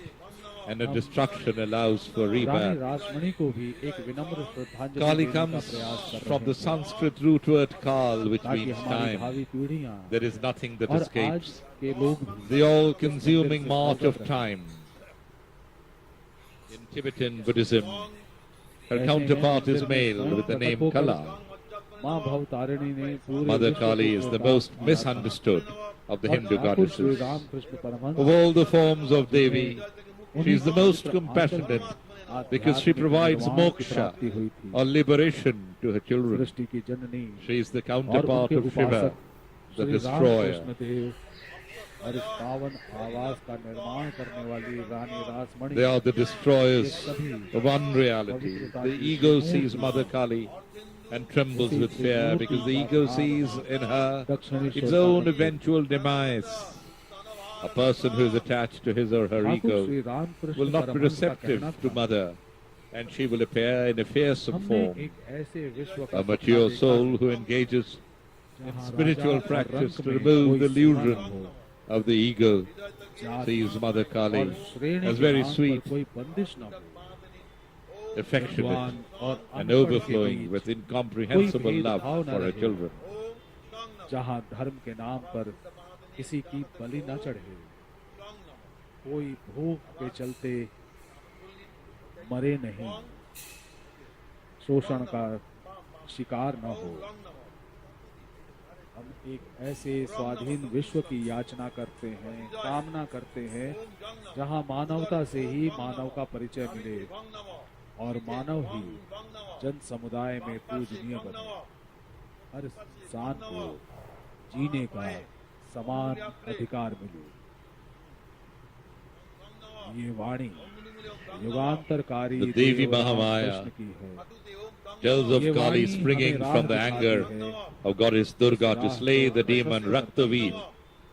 and her destruction allows for Rani rebirth. Rasmani को भी एक विनम्र श्रद्धांजलि Kali देने का comes प्रयास कर from the रहे हैं Sanskrit root word Kal, which ताकि means हमारी time. भावी पीढ़ियां There is nothing that और आज escapes. के लोग भी The all-consuming इस मंदिर से march of अवगत रहे। time. In Tibetan Buddhism, her ऐसे हैं counterpart is मंदिर में male स्वयं with the प्रकट name होकर Kala. माँ भवतारिणी ने पूरे Mother विश्व Kali को is the प्रदान most किया था। misunderstood of the और Hindu Thakur Shri goddesses. Ramakrishna Paramhans Of all the forms of Devi, she उन्हीं is the के most पवित्र compassionate आंचल because she आध्यात्मिक provides निर्वाण की moksha प्राप्ति हुई थी। or liberation to her children. सृष्टि की जननी She is the और counterpart उनके of Shiva, उपासक the श्री destroyer. रामकृष्ण देव और इस पावन आवास का निर्माण करने वाली रानी Rasmani They are the destroyers of unreality. The ego sees Mother Kali and trembles with fear because the ego sees in her its own eventual demise. A person who is attached to his or her Thakur ego Shri Ramakrishna will not be Paramhans का receptive कहना to था, Mother, and she will appear in a fearsome हमने form. एक ऐसे विश्व का A सपना mature देखा soul who engages in जहाँ spiritual राजा और practice रंक to में remove कोई the सीमा न illusion हो, of the ego जाति sees Mother Kali और श्रेणी as के very नाम sweet, पर कोई बंदिश न हो, affectionate, विद्वान और and अनपढ़ के overflowing बीच with incomprehensible कोई love भेदभाव न for her रहे। children. जहाँ धर्म के नाम पर किसी की बलि न चढ़े, कोई भूख के चलते मरे नहीं, शोषण का शिकार न हो। हम एक ऐसे स्वाधीन विश्व की याचना करते हैं, कामना करते हैं, जहां मानवता से ही मानव का परिचय मिले और मानव ही जन समुदाय में पूजनीय बने। हर इंसान को जीने का समान अधिकार मिले। ये वाणी युगांतरकारी The Devi Dev Ram Mahamaya Krishna की है। tells of ये Kali वाणी springing हमें from the राह anger दिखाती है। of goddess Durga to राह slay को the demon प्रशस्त करती Raktaveed, है।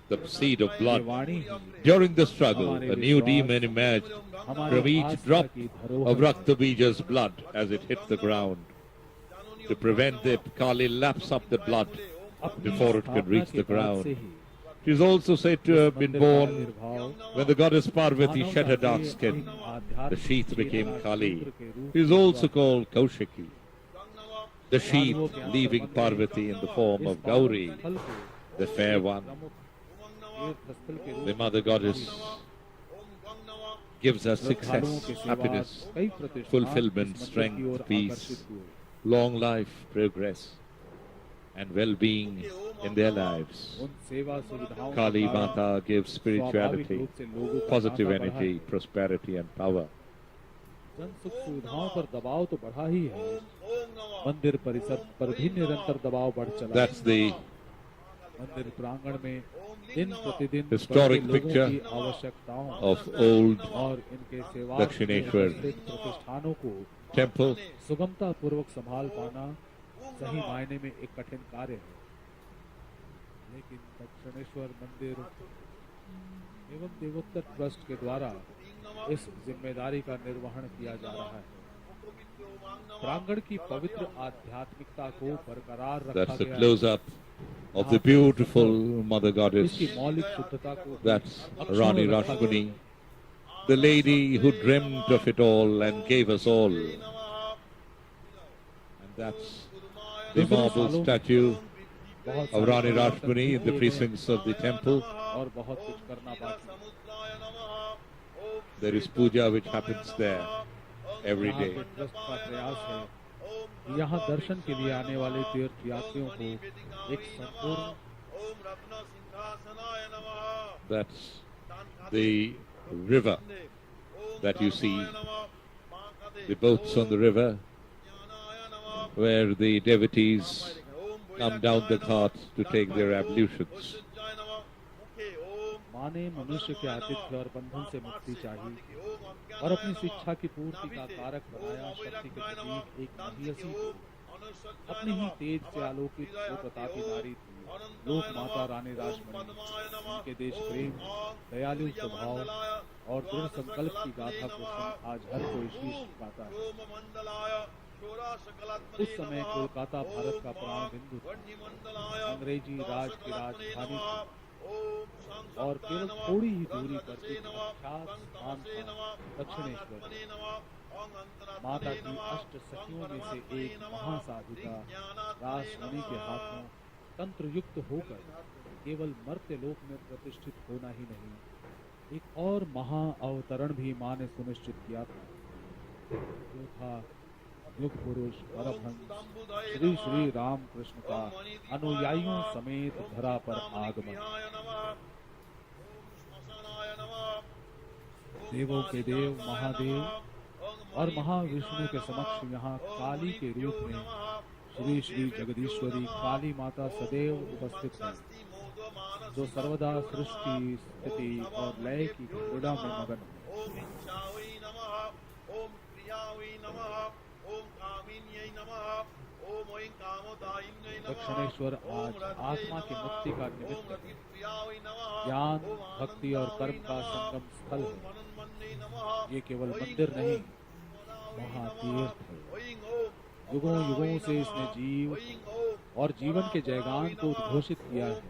the seed of ये blood. Vani he During the struggle, हमारे a new विश्वास, demon emerged हमारी from each आस्था drop की of धरोहर है। Raktaveed's blood as it hit the ground. To prevent it, Kali laps up the blood अपनी before it could स्थापना reach के the बाद ground. से ही She is also said to इस have been मंदिर का born आविर्भाव when the goddess Parvati मानवता shed her के dark skin. अंतिम The आध्यात्मिक sheath became चेतना Kali. सूत्र के रूप She is में also हुआ। called Kaushiki. The sheath साधुओं के leaving अंतर्मन में Parvati in the form इस of पावन Gauri, स्थल को the fair one. प्रमुख तीर्थस्थल के रूप The में mother goddess gives us श्रद्धालुओं success, के सेवा happiness, कई प्रतिष्ठान fulfillment, इस मंदिर की strength, ओर peace, आकर्षित हुए। long life, progress, and well-being in their lives. उन सेवा सुविधाओं Kali के कारण Mata gives स्वाभाविक spirituality, रूप से लोगों का positive नाता बढ़ा है। energy, prosperity, and power. जन सुख सुविधाओं पर दबाव तो बढ़ा ही है, मंदिर परिसर पर भी निरंतर दबाव बढ़ चला है। That's the मंदिर प्रांगण में दिन प्रतिदिन historic बढ़ते लोगों picture की आवश्यकताओं of old और इनके सेवा दक्षिणेश्वर प्रतिष्ठानों को temple. सुगमता पूर्वक संभाल पाना सही मायने में एक कठिन कार्य है। लेकिन दक्षिणेश्वर मंदिर एवं देवोत्तर ट्रस्ट के द्वारा इस जिम्मेदारी का निर्वहन किया जा रहा है। प्रांगण की पवित्र आध्यात्मिकता को बरकरार रखा That's a गया है। close-up of the beautiful Mother Goddess. इसकी मौलिक शुद्धता को That's अक्षुण्ण Rani रखा गया Rashmani, है। the lady who dreamt of it all and gave us all. And that's the marble statue बहुत of सारे Rani परिवर्तन Rashmani in the किए गए precincts of the temple. और बहुत कुछ करना बाकी है। There is puja which happens there every यहाँ day. के ट्रस्ट का प्रयास है कि यहाँ दर्शन के लिए आने वाले तीर्थ यात्रियों को एक संपूर्ण That's the river that you see, the boats on the river, where the devotees come down the ghat to take their ablutions. माँ ने मनुष्य के आतिथ्य और बंधन से मुक्ति चाहिए और अपनी शिक्षा की पूर्ति का कारक बनाया। शक्ति के प्रतीक एक महिषी को अपने ही तेज से आलोकित वो प्रतापी नारी थी, लोक माता रानी रासमणि। उनके देश प्रेम, दयालु स्वभाव और दृढ़ संकल्प की गाथा को सुन आज हर कोई शीश झुकाता है। उस समय कोलकाता भारत का प्राण बिंदु था। अंग्रेजी राज की राजधानी थी और केवल थोड़ी ही दूरी पर एक प्रख्यात स्थान था दक्षिणेश्वर। माता की अष्ट सखियों में से एक महासाधिका रासमणि के हाथों तंत्र युक्त होकर केवल मर्त्य लोक में प्रतिष्ठित होना ही नहीं, एक और महा अवतरण भी मां ने सुनिश्चित किया था। जो था युग पुरुष परमहंस श्री श्री राम कृष्ण का अनुयायियों समेत धरा पर आगमन। देवों के देव महादेव और महाविष्णु के समक्ष यहाँ काली के रूप में श्री श्री जगदीश्वरी काली माता सदैव उपस्थित है, जो सर्वदा सृष्टि स्थिति और लय की क्रीड़ा में मगन है। दक्षिणेश्वर आज आत्मा की मुक्ति का निमित्त है, ज्ञान भक्ति और कर्म का संगम स्थल है। ये केवल मंदिर नहीं, महातीर्थ है। युगों युगों से इसने जीव और जीवन के जयगान को उद्घोषित किया है,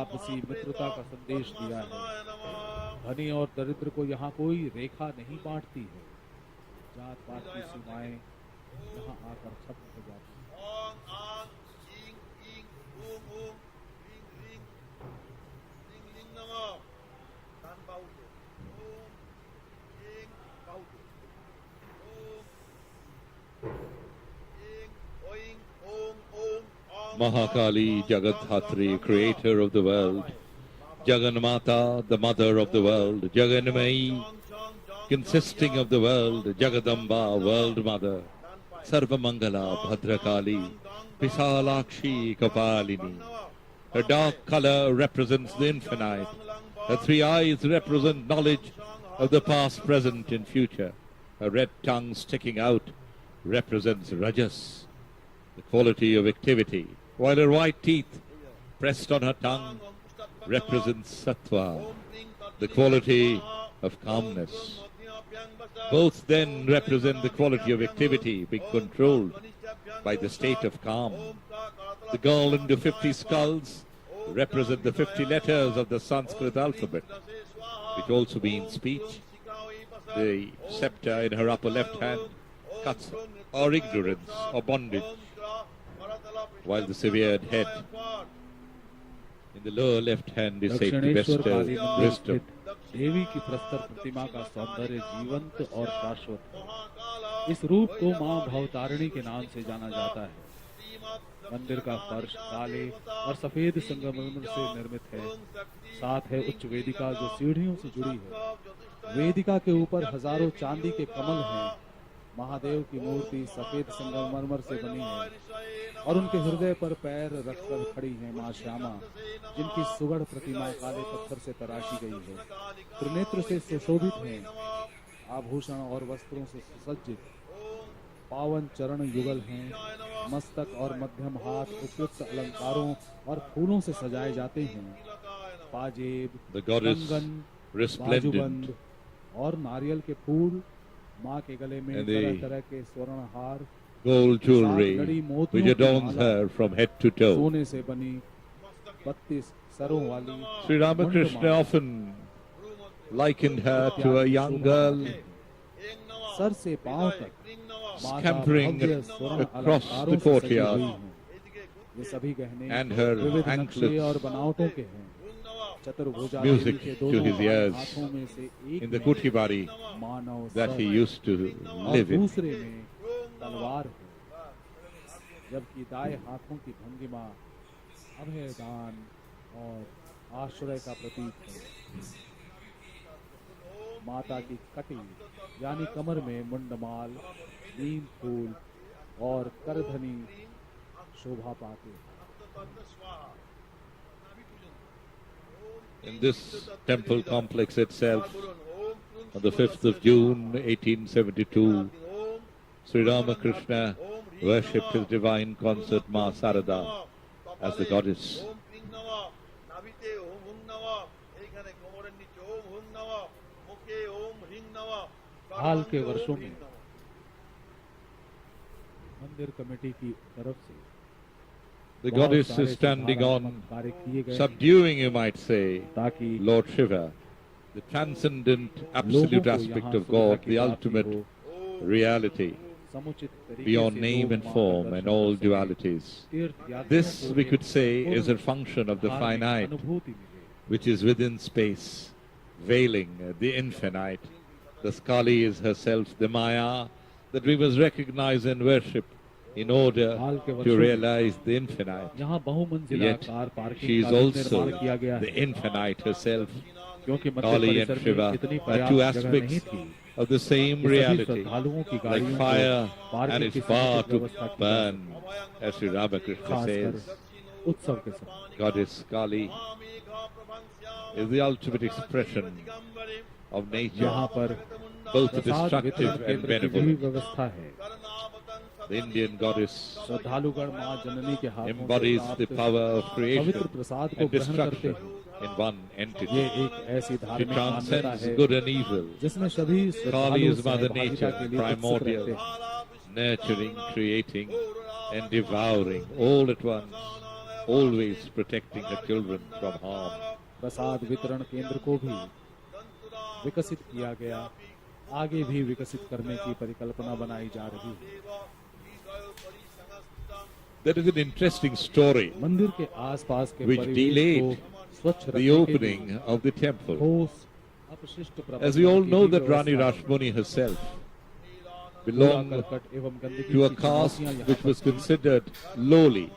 आपसी मित्रता का संदेश दिया है। धनी और दरिद्र को यहाँ कोई रेखा नहीं बांटती है, जात पात की सीमाएं यहाँ आकर खत्म हो जाती हैं। Mahakali Jagadhatri, creator of the world, Jagannamata, the mother of the world, Jagannamayi, consisting of the world, Jagadamba, world mother, Sarvamangala, Bhadrakali, Visalakshi, Kapalini. Her dark color represents the infinite. Her three eyes represent knowledge of the past, present and future. Her red tongue sticking out represents Rajas, the quality of activity, while her white teeth pressed on her tongue represents Sattva, the quality of calmness. Both then represent the quality of activity being controlled by the state of calm. The golden to 50 skulls represent the 50 letters of the Sanskrit alphabet, which also means speech. The scepter in her upper left hand cuts or ignorance or bondage, while the severed head in the lower left hand is said to bestow wisdom. देवी की प्रस्तर प्रतिमा का सौंदर्य जीवंत और शाश्वत है। इस रूप को मां भवतारिणी के नाम से जाना जाता है। मंदिर का फर्श काले और सफेद संगमरमर से निर्मित है। साथ है उच्च वेदिका जो सीढ़ियों से जुड़ी है। वेदिका के ऊपर हजारों चांदी के कमल हैं। महादेव की मूर्ति सफेद संगमरमर से बनी है और उनके हृदय पर पैर रखकर खड़ी है मां श्यामा, जिनकी सुगढ़ प्रतिमा काले पत्थर से तराशी गई है। त्रिनेत्र से सुशोभित हैं, आभूषण और वस्त्रों से सुसज्जित। पावन चरण युगल हैं। मस्तक और मध्यम हाथ उपयुक्त अलंकारों और फूलों से सजाए जाते हैं। पाजेब, कंगन, बाजूबंद और नारियल के फूल, माँ के गले में तरह तरह के स्वर्ण हार, gold jewelry which adorns her from head to toe. सोने से बनी 32 सरों वाली Sri Ramakrishna often likened her to a young girl sir से पांव तक scampering across the courtyard, ये सभी गहने and her विविध नक्शे anklets, और बनावटों के हैं। चतुर्भुजा music देवी के to दोनों his ears हाथों में से एक in the में Kutibari Manav that he sir used to और live in. दूसरे में तलवार है, जबकि दाएं हाथों की भंगिमा अभय दान और आश्रय का प्रतीक है। माता की कटी यानी कमर में मुंडमाल, नीम फूल और करधनी शोभा पाते हैं। In this temple complex itself, on the 5th of June 1872, Sri Ramakrishna worshipped his divine consort Ma Sarada as the goddess. हाल के वर्षों में मंदिर कमेटी की तरफ से The बहुत goddess सारे is standing सुधारात्मक on, कार्य किए गए हैं subduing, you might say, ताकि Lord Shiva, the transcendent, लोगों absolute को aspect यहाँ of सुविधा God, की the प्राप्ति ultimate हो, reality, समुचित तरीके beyond से name लोग and मां का form and दर्शन all कर सकें। dualities. तीर्थ यात्रियों This, को we एक could say, is a संपूर्ण function of the धार्मिक finite, अनुभूति मिले। which is within space, veiling the infinite. The Skali is herself the Maya that we must recognize and worship in order हाल के to वर्षों में realize the infinite. यहाँ बहुमंजिला Yet car she parking is का भी निर्माण also किया गया the है infinite herself. क्योंकि मंदिर Kali and परिसर में Shiva इतनी are पर्याप्त two जगह नहीं aspects थी of the same कि सभी reality, श्रद्धालुओं की like गाड़ियों को fire and पार्किंग its की power समुचित to व्यवस्था की जा burn, सके, as Sri Ramakrishna खासकर says. उत्सव के समय। Goddess Kali is the ultimate expression of nature, यहाँ पर both प्रसाद वितरण destructive and केंद्र की भी benevolent. व्यवस्था है। The Indian goddess श्रद्धालुगण मां जननी के हाथों से embodies the प्राप्त power of पवित्र creation प्रसाद को and ग्रहण करते destruction हैं। in one ये entity. एक ऐसी She धार्मिक मान्यता transcends है good and evil. जिसमें सभी Kali श्रद्धालु is Mother सहभागिता Nature, के लिए उत्सुक primordial, रहते हैं। nurturing, creating, and devouring all at once, always protecting her children from harm. प्रसाद वितरण केंद्र को भी विकसित किया गया, आगे भी विकसित करने की परिकल्पना बनाई जा रही है। That is an interesting story, मंदिर के आसपास के which परिवेश delayed को स्वच्छ रखने the के opening लिए of the temple. ठोस अपशिष्ट प्रबंधन As we all की know भी that Rani व्यवस्था है। Rashmani herself कूड़ा belonged करकट एवं गंदगी to a की caste चुनौतियां यहाँ which पर was थीं। considered lowly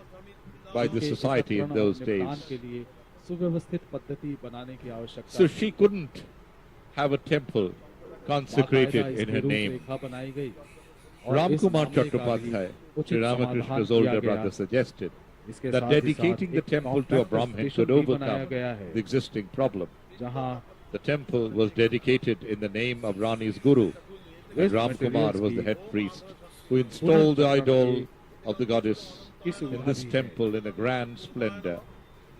by the उनके society in एकत्रीकरण those और days. निपटान के लिए सुव्यवस्थित पद्धति बनाने की आवश्यकता So थी। she couldn't have a temple consecrated बाकायदा in इसकी her name. रूपरेखा बनाई गई और Ram इस Kumar मामले का भी Chattopadhyay, उचित Sri समाधान Ramakrishna's किया older गया। brother, suggested इसके that साथ ही साथ dedicating the एक temple to a compact Brahmin station could भी बनाया overcome गया है the existing problem. जहां The temple was dedicated in the name of Rani's guru, and waste Ram Kumar materials was the की head priest who installed the idol of the goddess की in सुविधा this भी है। temple in a grand splendor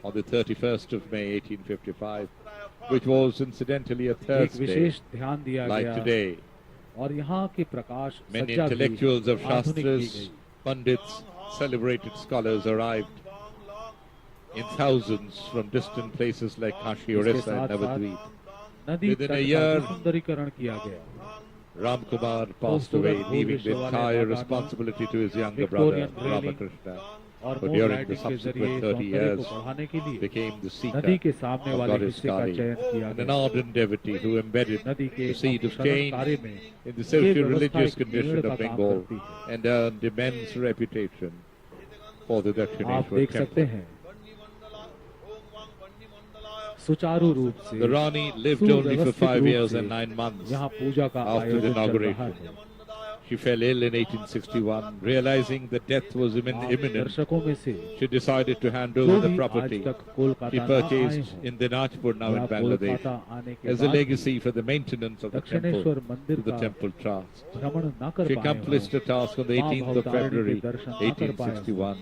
on the 31st of May 1855, which was incidentally a एक Thursday, विशेष ध्यान दिया like गया today. और यहाँ की प्रकाश Many सज्जा भी intellectuals of आधुनिक की Shastras, गई। Pandits, celebrated scholars arrived in thousands from distant places like Kashi, इसके Orissa, and साथ साथ Navadvip. नदी Within तट a का year, भी सुंदरीकरण किया गया। Ram Kumar passed away, leaving the entire responsibility to his younger brother, Ramakrishna, और who more during the lighting के जरिए subsequent 30 सौंदर्य को years बढ़ाने के लिए became the नदी के seeker सामने of वाले Goddess हिस्से का Kali, चयन किया and an गया। ardent devotee who embedded नदी के the seed of अपक्षरण change कार्य में in the ये socio-religious व्यवस्था एक condition पेड़ का of काम Bengal करती है। and earned immense reputation for the आप Dakshineshwar देख सकते temple. हैं सुचारू रूप से The Rani lived only for 5 years and 9 months यहाँ पूजा का after the आयोजन चल रहा inauguration. है। She fell ill in 1861, realizing that death was आप imminent. दर्शकों में से She decided to hand जो over the भी आज property तक कोलकाता she न आए purchased हों in Dinajpur, now in या Bangladesh, कोलकाता आने के as a बाद legacy for the maintenance of the Dakshineswar temple मंदिर to the का temple trust. भ्रमण न कर She पाए accomplished हों, the task on the मां 18th of भवतारिणी के February दर्शन न कर पाए हों, 1861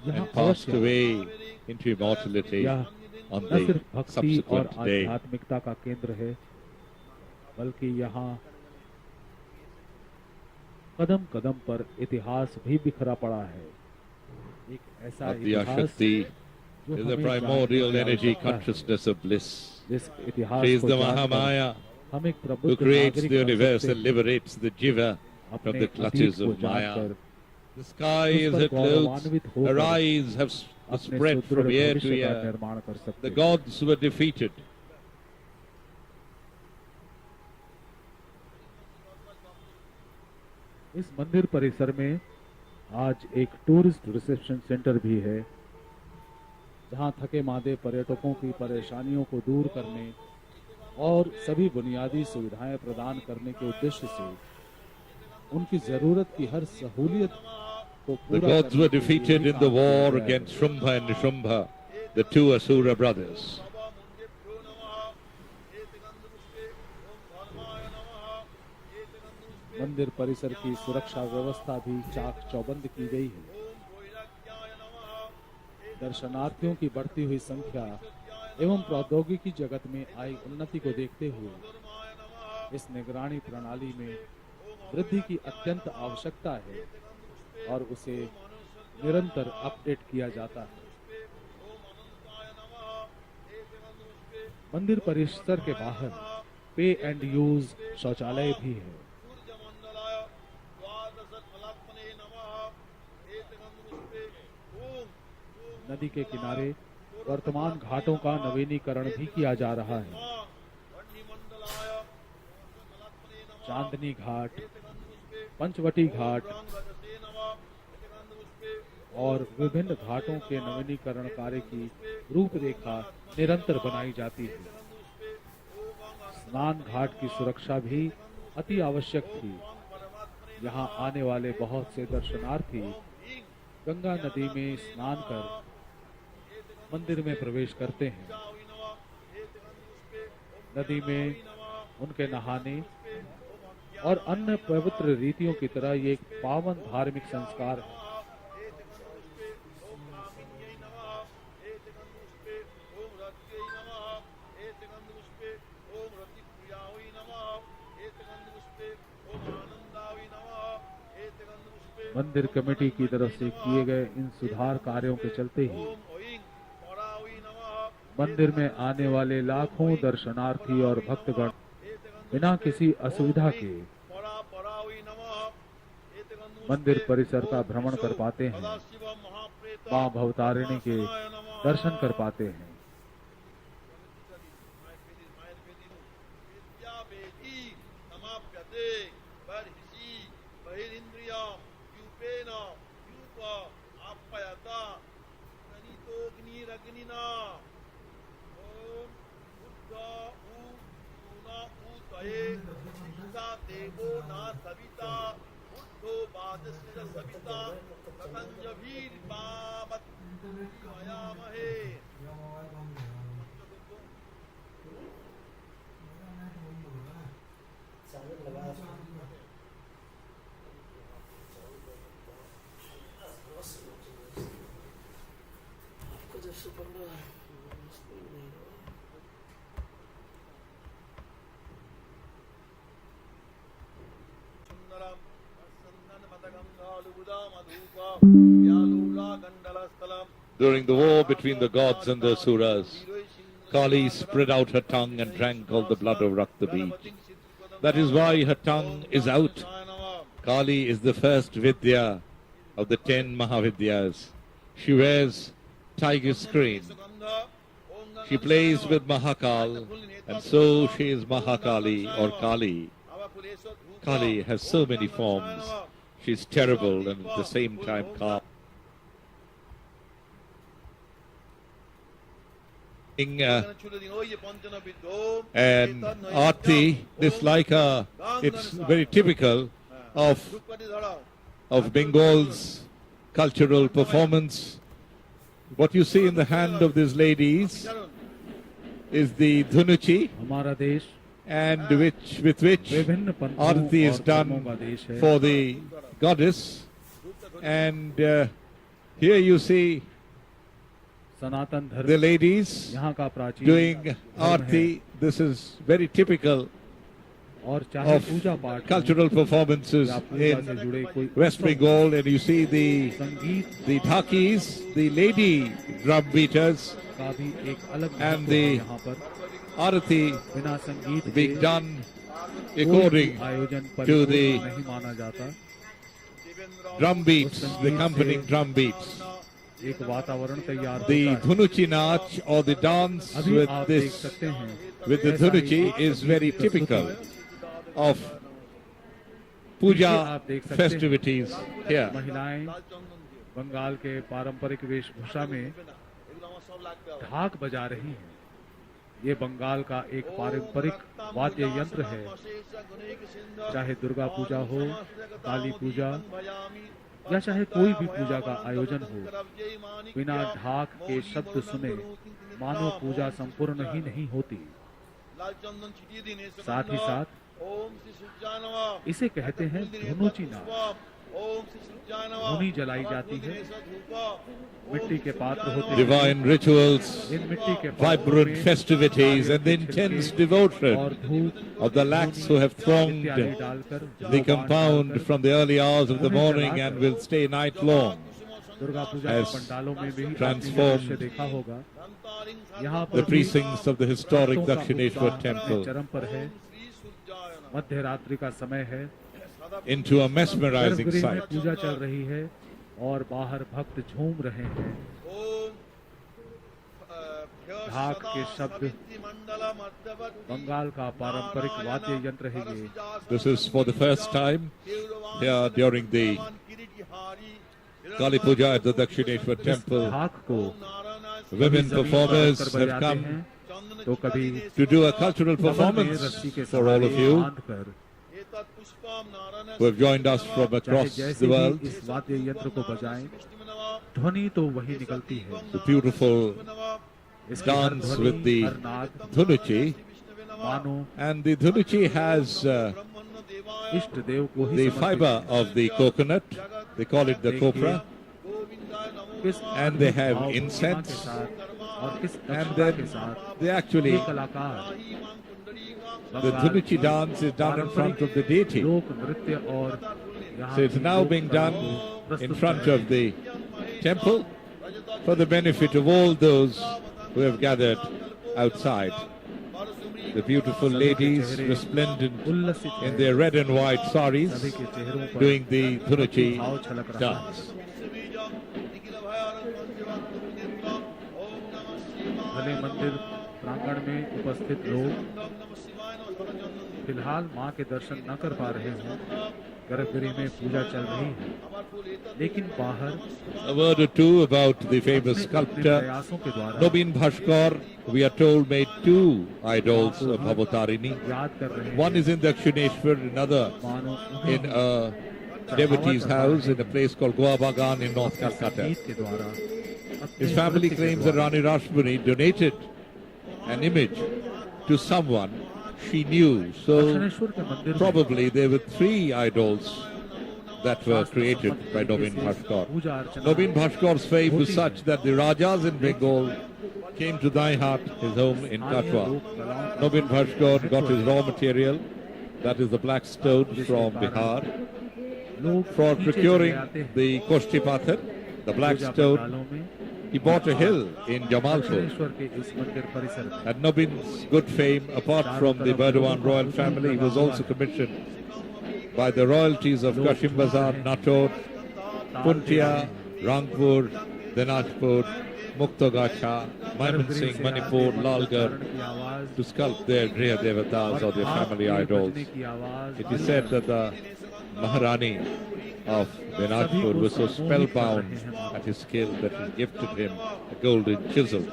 यहाँ and passed अवश्य away into immortality यह on न the सिर्फ भक्ति और subsequent day. आध्यात्मिकता का केंद्र है बल्कि यहाँ कदम कदम पर इतिहास भी बिखरा पड़ा है। एक ऐसा Adya इतिहास Shakti जो is the हमें primordial जानने की energy आवश्यकता है। consciousness of bliss. जिस She इतिहास is को the जानकर Mahamaya हम एक who प्रबुद्ध creates नागरिक the बन universe सकते and हैं। liberates the jiva from अपने the clutches अतीत को of Maya. जानकर The sky उस is पर her clothes, गौरवान्वित her होकर eyes have अपने spread सुदृढ़ from year to भविष्य का year. निर्माण कर सकते The हैं। gods were defeated. इस मंदिर परिसर में आज एक टूरिस्ट रिसेप्शन सेंटर भी है जहां थके मादे पर्यटकों की परेशानियों को दूर करने और सभी बुनियादी सुविधाएं प्रदान करने के उद्देश्य से उनकी जरूरत की हर सहूलियत को The पूरा gods were करने के लिए defeated ही in the काम किया war गया है। against Shrumbha and Nishrumbha, the two Asura brothers. मंदिर परिसर की सुरक्षा व्यवस्था भी चाक चौबंद की गई है। दर्शनार्थियों की बढ़ती हुई संख्या एवं प्रौद्योगिकी जगत में आई उन्नति को देखते हुए इस निगरानी प्रणाली में वृद्धि की अत्यंत आवश्यकता है और उसे निरंतर अपडेट किया जाता है। मंदिर परिसर के बाहर पे एंड यूज शौचालय भी है। नदी के किनारे वर्तमान घाटों का नवीनीकरण भी किया जा रहा है। चांदनी घाट, पंचवटी घाट और विभिन्न घाटों के नवीनीकरण कार्य की रूपरेखा निरंतर बनाई जाती है। स्नान घाट की सुरक्षा भी अति आवश्यक थी। यहाँ आने वाले बहुत से दर्शनार्थी गंगा नदी में स्नान कर मंदिर में प्रवेश करते हैं। नदी में उनके नहाने और अन्य पवित्र रीतियों की तरह ये एक पावन धार्मिक संस्कार है। मंदिर कमेटी की तरफ से किए गए इन सुधार कार्यों के चलते ही मंदिर में आने वाले लाखों दर्शनार्थी और भक्तगण बिना किसी असुविधा के मंदिर परिसर का भ्रमण कर पाते हैं, मां भवतारिणी के दर्शन कर पाते हैं। देवो ना सविता बुद्धो बादस्य सविता ततंजभीर बाबत मयामहे। During the war between the gods and the asuras, Kali spread out her tongue and drank all the blood of Rakta Beach. That is why her tongue is out. Kali is the first Vidya of the 10 Mahavidyas. She wears tiger screen. She plays with Mahakal, and so she is Mahakali or Kali. Kali has so many forms. She is terrible and at the same time calm. And Aarti, it's like it's very typical of Bengal's cultural performance. What you see in the hand of these ladies is the dhunuchi, and with which Aarti is done for the goddess. And here you see the ladies doing Aarti. This is very typical of cultural performances in West Bengal. And you see the dhakis, the lady drum beaters, and the Aarti being done according to the drum beats, the accompanying drum beats. The dhunuchi nach or the dance with the dhunuchi is very typical of puja festivities here. महिलाएं बंगाल के पारंपरिक वेशभूषा में ढाक बजा रही हैं। ये बंगाल का एक पारंपरिक वाद्य यंत्र है। चाहे दुर्गा पूजा हो, काली पूजा या चाहे कोई भी पूजा का आयोजन हो, बिना ढाक के शब्द सुने मानो पूजा संपूर्ण ही नहीं होती। साथ ही साथ इसे कहते हैं धुनुची नाच ओम श्री सूर्याय नमः धूनी जलाई जाती है। मिट्टी के पात्र होते हैं। Divine rituals, इन मिट्टी के पात्रों vibrant में festivities, and the intense devotion और धूप of the lakhs who have thronged इत्यादि डालकर the भगवान compound डालकर from the early hours of the morning and will stay night long. Durga Puja has के पंडालों में भी transformed आपने दृश्य देखा होगा। यहाँ पर The precincts of the historic भक्तों का Dakshineshwar उत्साह temple अपने चरम पर है। मध्य रात्रि का समय है। into a mesmerizing गर्भगृह में sight. पूजा चल रही है और बाहर भक्त झूम रहे हैं। ढाक के शब्द, बंगाल का पारंपरिक वाद्य यंत्र है ये। This is for the first time here during the Kali Puja at the Dakshineshwar temple. ढाक को Women performers have बजाते come हैं, तो कभी to do a cultural कमल में performance रस्सी के for all of सहारे you बांधकर who have joined us from चाहे across जैसे the भी world. इस वाद्य यंत्र को बजाएं, ध्वनि तो वही निकलती है। The beautiful इसकी हर dance ध्वनि, with the हर नाद Dhunuchi, मानो and the Dhunuchi has इष्ट देव को ही the समर्पित fiber है। of the coconut, they call it the copra, किस and they अद्भुत have भाव भंगिमा incense, के साथ और किस and दक्षता then के साथ they ये actually, कलाकार the Dhunuchi dance is done in front of the deity. लोक नृत्य और यहाँ So it's की now लोक being कला done को प्रस्तुत in front कर रहे of the temple for the benefit of all those who have gathered outside. The beautiful ladies resplendent उल्लसित in हैं। their red and white saris सभी के चेहरों पर doing the Dhunuchi भाव छलक रहा है। dance. भले मंदिर प्रांगण में उपस्थित लोग फिलहाल मां के दर्शन न कर पा रहे हों, गर्भगृह में पूजा चल रही है, लेकिन बाहर A word or two about the famous अपने sculptor प्रयासों के द्वारा Nobin Bhaskar, we are told, made two idols of Bhavattarini. याद कर रहे हैं। One is in Dakshineshwar, another मानो in a devotee's house in a place called Goa Bagan in North Calcutta. संगीत के द्वारा His family claims that Rani Rashmani donated an image to someone she knew. So Dakshineswar के मंदिर में probably there were three idols that were created by Nobin Bhaskar. Puja Archana Nobin Bhaskar's fame was such that the Rajas in Bengal came to Daihat, his home in Katwa. Nobin Bhaskar got his raw material, that is the black stone from Bihar, लोग for नीचे procuring चले आते हैं। the Koshti Pathar, the black Puja stone. पंडालों में He bought a hill in Jamalpur. Dakshineswar के इस मंदिर परिसर में And Nobin's good fame, apart from the Burdwan royal family, he was also commissioned by the royalties of Kashim Bazar, Nator, Puntia, Rangpur, Dinajpur, Muktagacha, Maiman Singh, Manipur, Lalgarh, की आवाज to sculpt their Griha Devatas or their family idols. बजने की आवाज It is said that the Maharani of Dinajpur was so spellbound at his skill that he gifted him a golden chisel.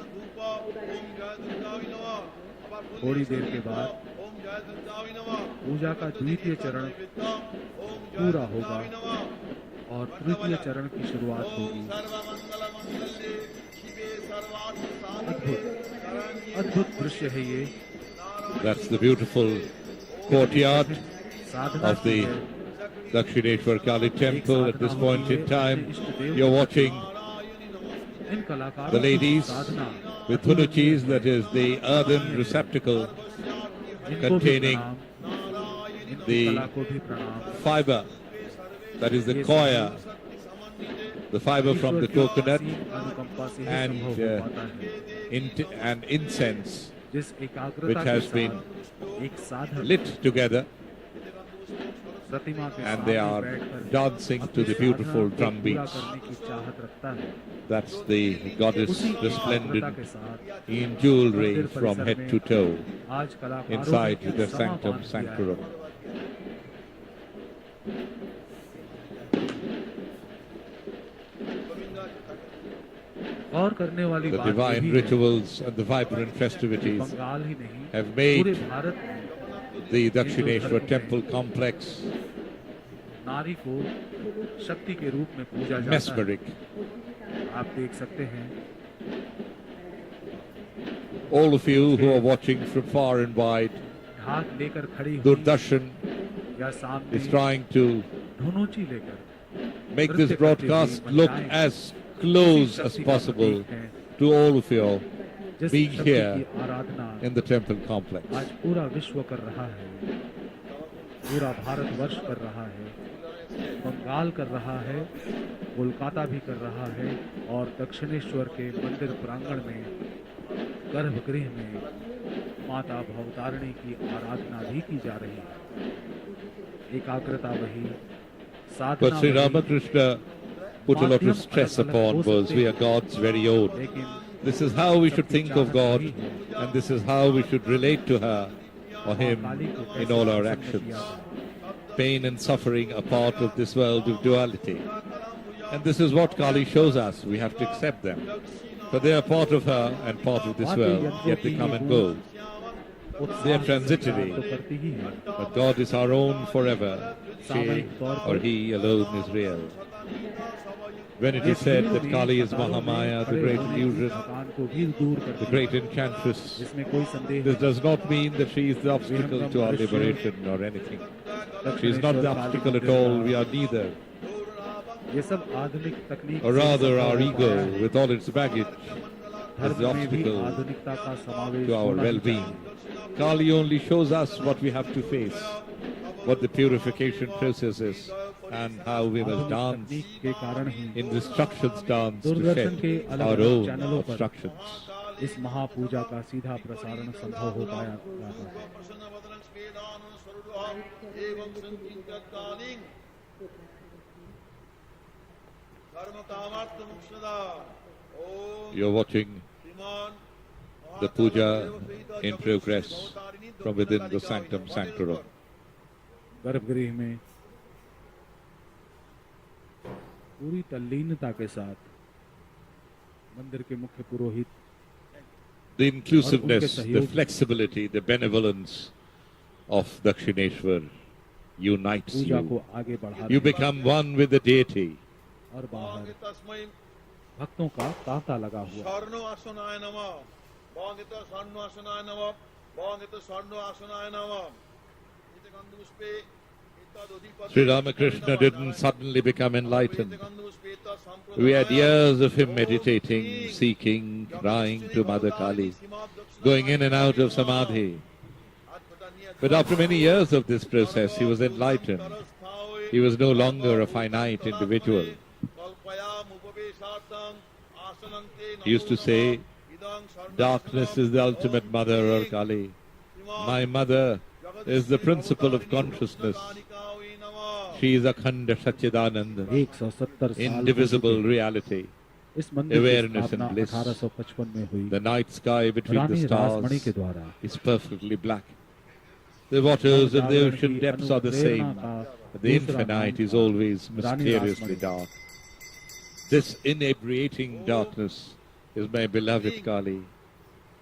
थोड़ी देर के बाद पूजा का द्वितीय चरण पूरा होगा और तृतीय चरण की शुरुआत होगी। अद्भुत दृश्य है ये। That's the beautiful courtyard Sadhana of the Dakshineshwar Kali temple. At this point in time, you're watching इन कलाकारों the की ladies Sadhana with dhunuchis, that is the earthen receptacle इनको भी containing प्रणाम, इनकी the कला को भी प्रणाम। fiber, that is the koya, the fiber from the coconut, अनुकंपा से ही and, संभव हो पाता है। and incense, जिस एकाग्रता which के has साथ been एक साधक lit together, प्रतिमा के and they सामने are बैठकर dancing to अपनी the beautiful साधना को drum पूरा beats. करने की चाहत रखता है। That's the goddess उसी एकाग्रता resplendent के साथ in jewelry मंदिर from परिसर head में to toe आज कलाकारों ने inside एक the समा sanctum बांध दिया है। sanctorum. और करने वाली The बात ये divine भी है rituals and the vibrant कि festivities बंगाल ही नहीं have पूरे made भारत में the Dakshineshwar temple complex नारी को शक्ति के रूप में पूजा जाता है। mesmeric. आप देख सकते हैं All of you who are watching from far and wide, ढाक लेकर खड़ी हुई Doordarshan या is सामने trying to धुनोची लेकर make this broadcast look as close as possible to all of you being here in the temple complex. आज पूरा विश्व कर रहा है, पूरा भारतवर्ष कर रहा है, बंगाल कर रहा है, कोलकाता भी कर रहा है और दक्षिणेश्वर के मंदिर प्रांगण में गर्भगृह में माता भवतारिणी की आराधना भी की जा रही है। एकाग्रता वही, साधना But Sri वही, Ramakrishna put a lot of stress upon was we are God's very own. लेकिन This is how we should think of God, and this is how we should relate to her or him in all our actions. Pain and suffering are part of this world of duality. And this is what Kali shows us. We have to accept them. For they are part of her and part of this world, yet they come and go. They are transitory, but God is our own forever. She or he alone is real. When it is said that Kali is Mahamaya, the great illusion, the great enchantress, this does not mean that she is the obstacle to our liberation or anything. She is not the obstacle at all, we are neither. Or rather, our ego, with all its baggage, is the obstacle to our well-being. Kali only shows us what we have to face, what the purification process is, and how we must dance in the instructions dance to shed our own obstructions. इस महापूजा का सीधा प्रसारण संभव हो पाया। You're watching the puja in progress from within the sanctum sanctorum. गर्भगृह में पूरी तल्लीनता के साथ मंदिर के मुख्य पुरोहित The inclusiveness, the flexibility, the benevolence of Dakshineshwar unites Puja you. को आगे बढ़ा You रहे हैं become one with the deity. और बाहर भक्तों का तांता लगा हुआ है। স্বর্ণ আসনায় নমঃ বঙ্গিত স্বর্ণ আসনায় নমঃ বঙ্গিত স্বর্ণ আসনায় নমঃ ইতি গন্ধপুষ্পে ইত্যাদি Sri Ramakrishna didn't suddenly become enlightened. We had years of him meditating, seeking, crying to Mother Kali, going in and out of samadhi. But after many years of this process, he was enlightened. He was no longer a finite individual. He used to say, darkness is the ultimate mother or Kali. My mother is the principle of consciousness. She is Akhanda Satchidananda, 170 साल indivisible reality, इस मंदिर की awareness and स्थापना bliss. 1855 में हुई। The night sky between the रानी रासमणि के stars द्वारा is perfectly black. The waters of the ocean depths are the same, but the infinite is always mysteriously dark. This inebriating darkness is my beloved Kali.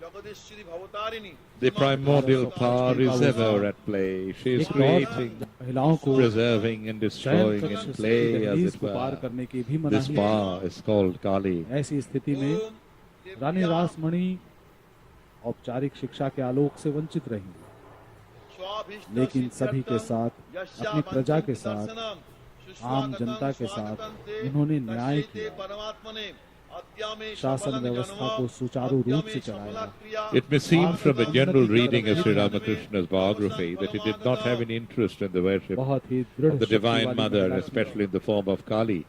Jagadishwari Bhavatarini The primordial power is ever at play. She is एक और creating, महिलाओं को preserving and destroying in शयन play, कक्ष as की it को पार were. करने की भी This मनाही है। power is called Kali. ऐसी स्थिति में रानी रासमणि औपचारिक शिक्षा के आलोक से वंचित रही, लेकिन सभी के साथ, अपनी प्रजा के साथ, आम जनता के साथ उन्होंने न्याय किया, शासन व्यवस्था को सुचारू रूप से चलाया। It may seem from a general reading of Sri Ramakrishna's biography that he did not have any interest in the worship बहुत ही दृढ़ of the शक्ति Divine वाली Mother, महिला थी। especially in the form of Kali,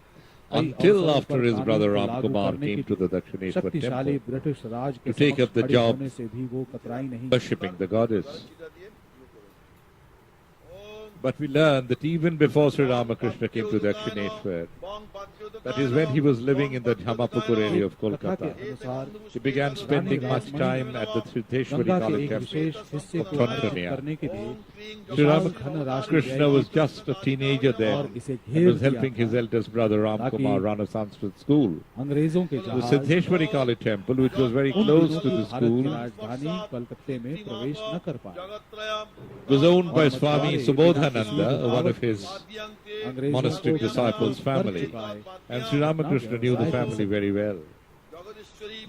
कई until अवसरों after पर his कानून brother को Ram लागू Kumar करने came की to the Dakshineshwar शक्तिशाली temple ब्रिटिश राज के to take समक्ष up the खड़ी job होने से भी वो कतराई नहीं। worshipping the goddess. But we learn that even before Sri Ramakrishna came to Dakshineshwar, that is when he was living in the Dhammapukur area of कथा के Kolkata, अनुसार he began spending much time at the Siddheshwari Ganga के Kali एक temple विशेष हिस्से of को अर्पित Tantrania. करने के लिए Sri विशाल धन राशि Ramakrishna was just a teenager और then इसे and घेर was दिया helping था। his eldest brother Ram ताकि Kumar run a Sanskrit school. अंग्रेजों के The जहाज Siddheshwari Kali temple, which was very उन close दिनों to की the भारत की school, राजधानी कलकत्ते में प्रवेश न कर पाए। was owned by Swami Subodhananda, one of his अंग्रेजों monastic को disciples' कर family. चुका है। And Sri Ramakrishna knew the family very well.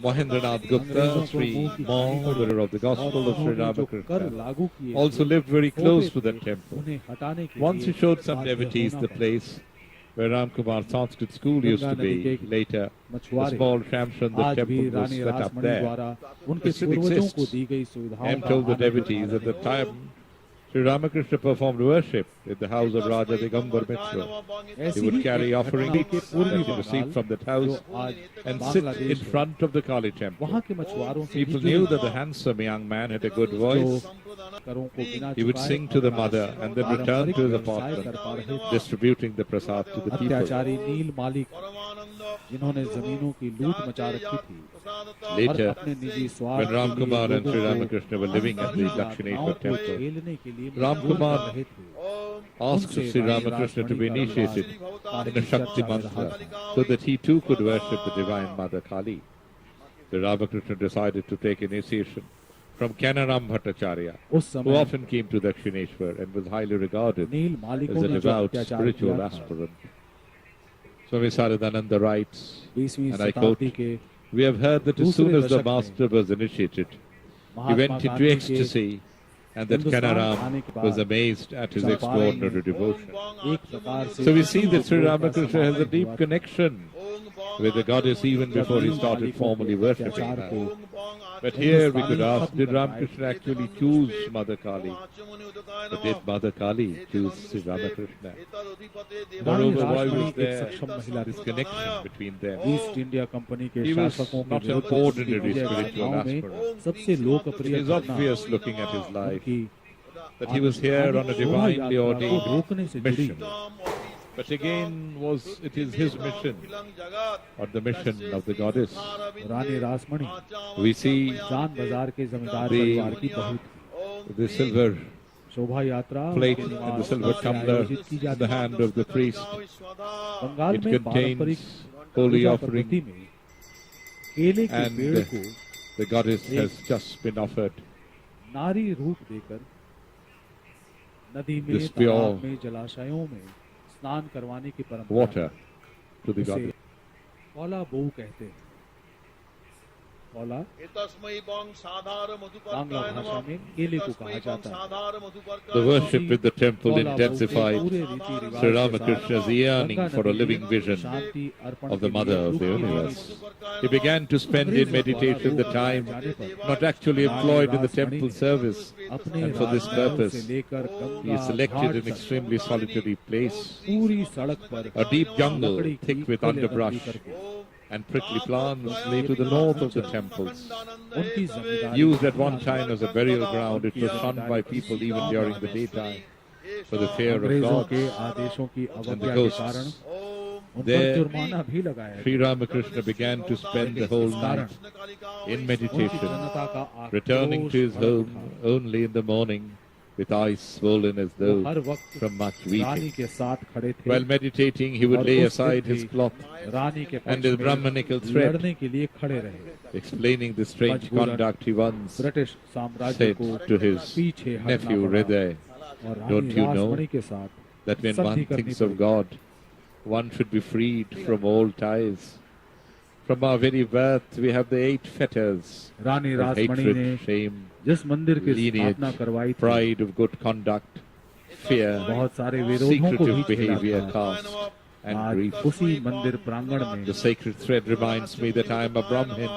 Mahendranath Gupta, Sri Mother of the Gospel of Sri उन्होंने जो कर Ramakrishna, लागू किए also lived very close to that temple. उन्हें हटाने के Once he लिए showed some बाध्य devotees होना the पड़ा। place, where Ramkumar Sanskrit School used to be. Later, the मछुआरे small Shamsundar आज भी temple was Rani set up Rasmani there. द्वारा उनके It still पूर्वजों को exists. दी गई I सुविधाओं am का told the आनंद उठा devotees रहे at the हैं। time Sri Ramakrishna performed worship in the house of Raja Digambar Mitra. He ऐसी would ही carry एक offerings घटना के that पूर्वी he received Bengal from that जो house आज and sit in बांग्लादेश है, front of the Kali temple. वहाँ के मछुआरों से भी People जुड़ी knew that the handsome young man had a good जो voice. करों को बिना He would चुकाए sing to the अपना mother and then return पारंपरिक to his व्यवसाय कर apartment, पा रहे थे। distributing the prasad to the people. अत्याचारी नील मालिक जिन्होंने जमीनों की लूट मचा रखी थी और Later, अपने निजी when स्वार्थ के लिए Ramkumar and लोगों Sri को Ramakrishna were living at the अपनी Dakshineshwar को temple, झेलने के लिए Ramkumar मजबूर कर रहे थे। asked उनसे Sri Rani Ramakrishna to be Rasmani का initiated विवाह in a Shakti चर्चा में रहा mantra था। so that he too could worship the Divine Mother Kali. Sri Ramakrishna decided to take initiation from Kanaram Bhattacharya, उस who समय often came to Dakshineshwar and was highly regarded nil as मालिकों a ने जो devout अत्याचार spiritual किया था, aspirant. Swami Saradananda writes, 20वीं and I quote, शताब्दी के "We have heard that as soon as the master was initiated, he Mahatma went into Gandhi के ecstasy, and that Hindustan Kanaram आने के was बाद amazed at his Champaran extraordinary में devotion." एक प्रकार से So we see that Sri लोगों का Ramakrishna has a समागम deep हुआ था। connection with the goddess even before he started formally worshipping अत्याचार her. को But here we could ask, did Ramakrishna actually choose Mother Kali? Or did Mother Kali choose Sri Ramakrishna? Rani Moreover, why Rasmani was एक there सक्षम महिला this थी। connection between them? East India company के He was शासकों के not an विरुद्ध उनकी ordinary विजय spiritual गाथाओं में aspirant. सबसे It लोकप्रिय is घटना obvious looking at his life उनकी that he was here on a divinely को ordained रोकने से जुड़ी mission. But again, it is his mission, or the mission of the goddess. Rani Rasmani We see जान बाजार के जमींदार The- परिवार की बहू थी। the silver शोभा यात्रा plate उनके and the निवास silver से tumbler आयोजित की in जाती the है। hand of the priest. Bengal It में पारंपरिक contains holy पूजा offering, पद्धति में केले के and पेड़ को the goddess has just been offered नारी रूप देकर नदी में, This pure तालाब में, जलाशयों में स्नान करवाने की परंपरा water to the इसे goddess. कौला बहू कहते हैं। कौला बांग्ला भाषा में केले को कहा जाता है। The worship in the temple कौला बहू के intensified पूरे रीति रिवाज Sri के Ramakrishna's साथ yearning गंगा for a नदी living में vision Shanti Arpan of the के mother लिए of the डुबकी देनी universe. He began to spend in meditation the time not actually employed in the temple service, अपने and for this Rajmahal purpose, से लेकर he Ganga selected Ghat an तक extremely solitary place, पूरी सड़क पर a deep jungle लकड़ी की thick with किलेबंदी underbrush करके and prickly plants lay to the north of the temples. उनकी जमींदारी Used at one time as a burial ground, it was shunned by people even during the daytime for the fear of अंग्रेजों के gods आदेशों की and the अवज्ञा के कारण ghosts. उन पर There, जुर्माना भी लगाया Sri Ramakrishna began to spend the whole night in उनकी meditation, जनता का returning to his आक्रोश भड़क home उठा। only in the morning with eyes swollen as वो though हर वक्त from much रानी weeping. के साथ खड़े थे While meditating, he would और lay उस aside दिन his भी cloth, रानी के and पक्ष his में Brahmanical thread, लड़ने के लिए खड़े रहे। explaining the strange मजबूरन conduct he once ब्रिटिश साम्राज्य said को to his पीछे हटना nephew पड़ा Hriday, और रानी "Don't you know रासमणी के साथ that when संधि one करनी thinks of पड़ी। God, one should be freed from all ties. From our very birth, we have the 8 fetters Rani of Rasmani ने hatred, shame, जिस मंदिर की lineage, स्थापना करवाई थी pride of good conduct, fear, बहुत सारे विरोधों को भी secretive झेला behavior, था। caste, and आज grief. उसी मंदिर प्रांगण में The sacred thread reminds me that I am a Brahmin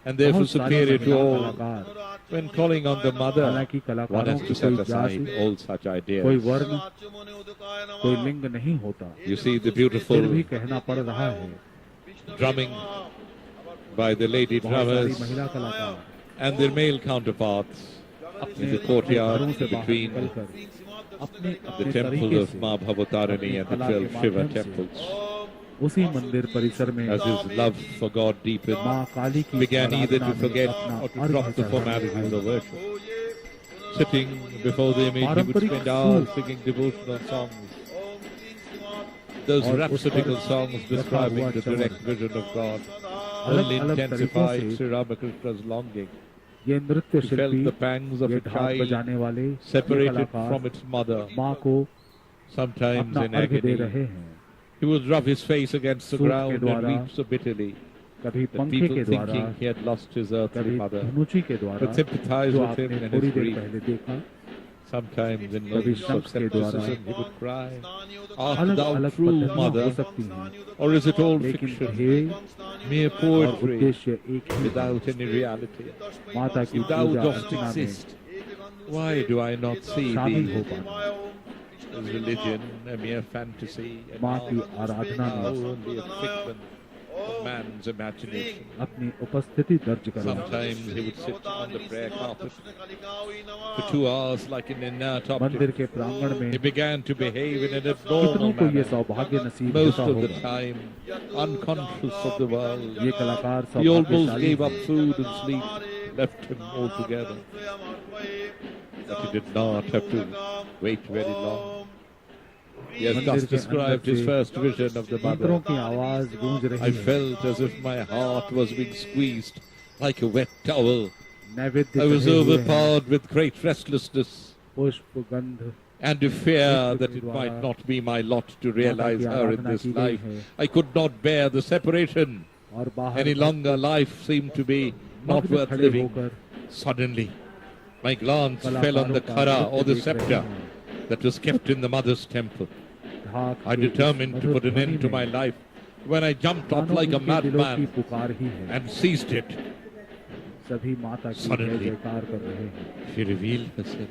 and therefore बहुत सारे superior to महिला all. कलाकार When calling on the mother, हालांकि one कलाकारों has की to set कोई aside जाति all such कोई ideas. वर्ण कोई लिंग नहीं होता, You see the फिर beautiful भी कहना पड़ रहा है drumming by the lady बहुत सारी drummers महिला कलाकार and their male counterparts अपने in the घरों courtyard से बाहर between निकलकर अपने the अपने temple तरीके of से Ma Bhavatarani and the कला 12 के Shiva माध्यम से temples. उसी मंदिर परिसर में As his love for God deepened, माँ काली की began either आराधना to में forget अपना or to अर्घ drop the चढ़ाने formalities लगा। of worship. Sitting before the image, he would पारंपरिक spend hours सूर singing devotional songs. Those और उस rhapsodical पर songs रखा describing हुआ the Chaman direct vision of God अलग only अलग तरीकों intensified से Sri Ramakrishna's longing. ये नृत्य He felt Shilpi the pangs of ये a ढाक child बजाने वाले ये separated कलाकार from its mother, माँ को sometimes अपना in अर्घ दे agony. रहे हैं, He would rub his face against the soup के ground and द्वारा, weep so bitterly कभी that पंखे people के द्वारा, thinking he had lost his earthly कभी mother धनुची के द्वारा would sympathize जो with him आपने in थोड़ी his देर grief. पहले देखा, Sometimes in कभी moments of शंख के द्वारा skepticism he would cry, Art अलग thou अलग true, पद्धतियां हो mother, सकती हैं, or is it all लेकिन fiction, ध्येय mere और poetry, उद्देश्य एक ही है। without any reality? माता की If thou पूजा dost अर्चना में exist, why do I not see शामिल thee? हो पाना, Is religion a mere fantasy, an माँ की art, आराधना now में only a figment of man's imagination? अपनी उपस्थिति दर्ज करो। Sometimes he would sit on the prayer carpet for 2 hours like an inert मंदिर object. के प्रांगण में He began to behave in an कितनों abnormal को ये manner. सौभाग्य नसीब Most होता of the होगा। time, unconscious of the world, ये कलाकार he almost सौभाग्यशाली gave up हैं। food and sleep, left him altogether. But he did not have to wait very long. He has मंदिर thus के described अंदर his से first vision of the मंत्रों mother. की आवाज गूंज I रही है। felt as if my heart was being squeezed like a wet towel. नैवेद्य I was चढ़े हुए हैं, overpowered with great restlessness पुष्प गंध and a fear that it might not be my lot to realize her in this life. I could not bear the separation. और बाहर Any longer life seemed to be not मग्न worth खड़े living. होकर Suddenly, my glance fell on the kara or the scepter that was kept in the mother's temple. ढाक I के इस determined to Madhur put an ध्वनि end to में my life when I jumped up मानो like a उनके दिलों की madman पुकार ही है। and seized it. सभी माता की जय Suddenly, जयकार कर रहे हैं। she revealed herself.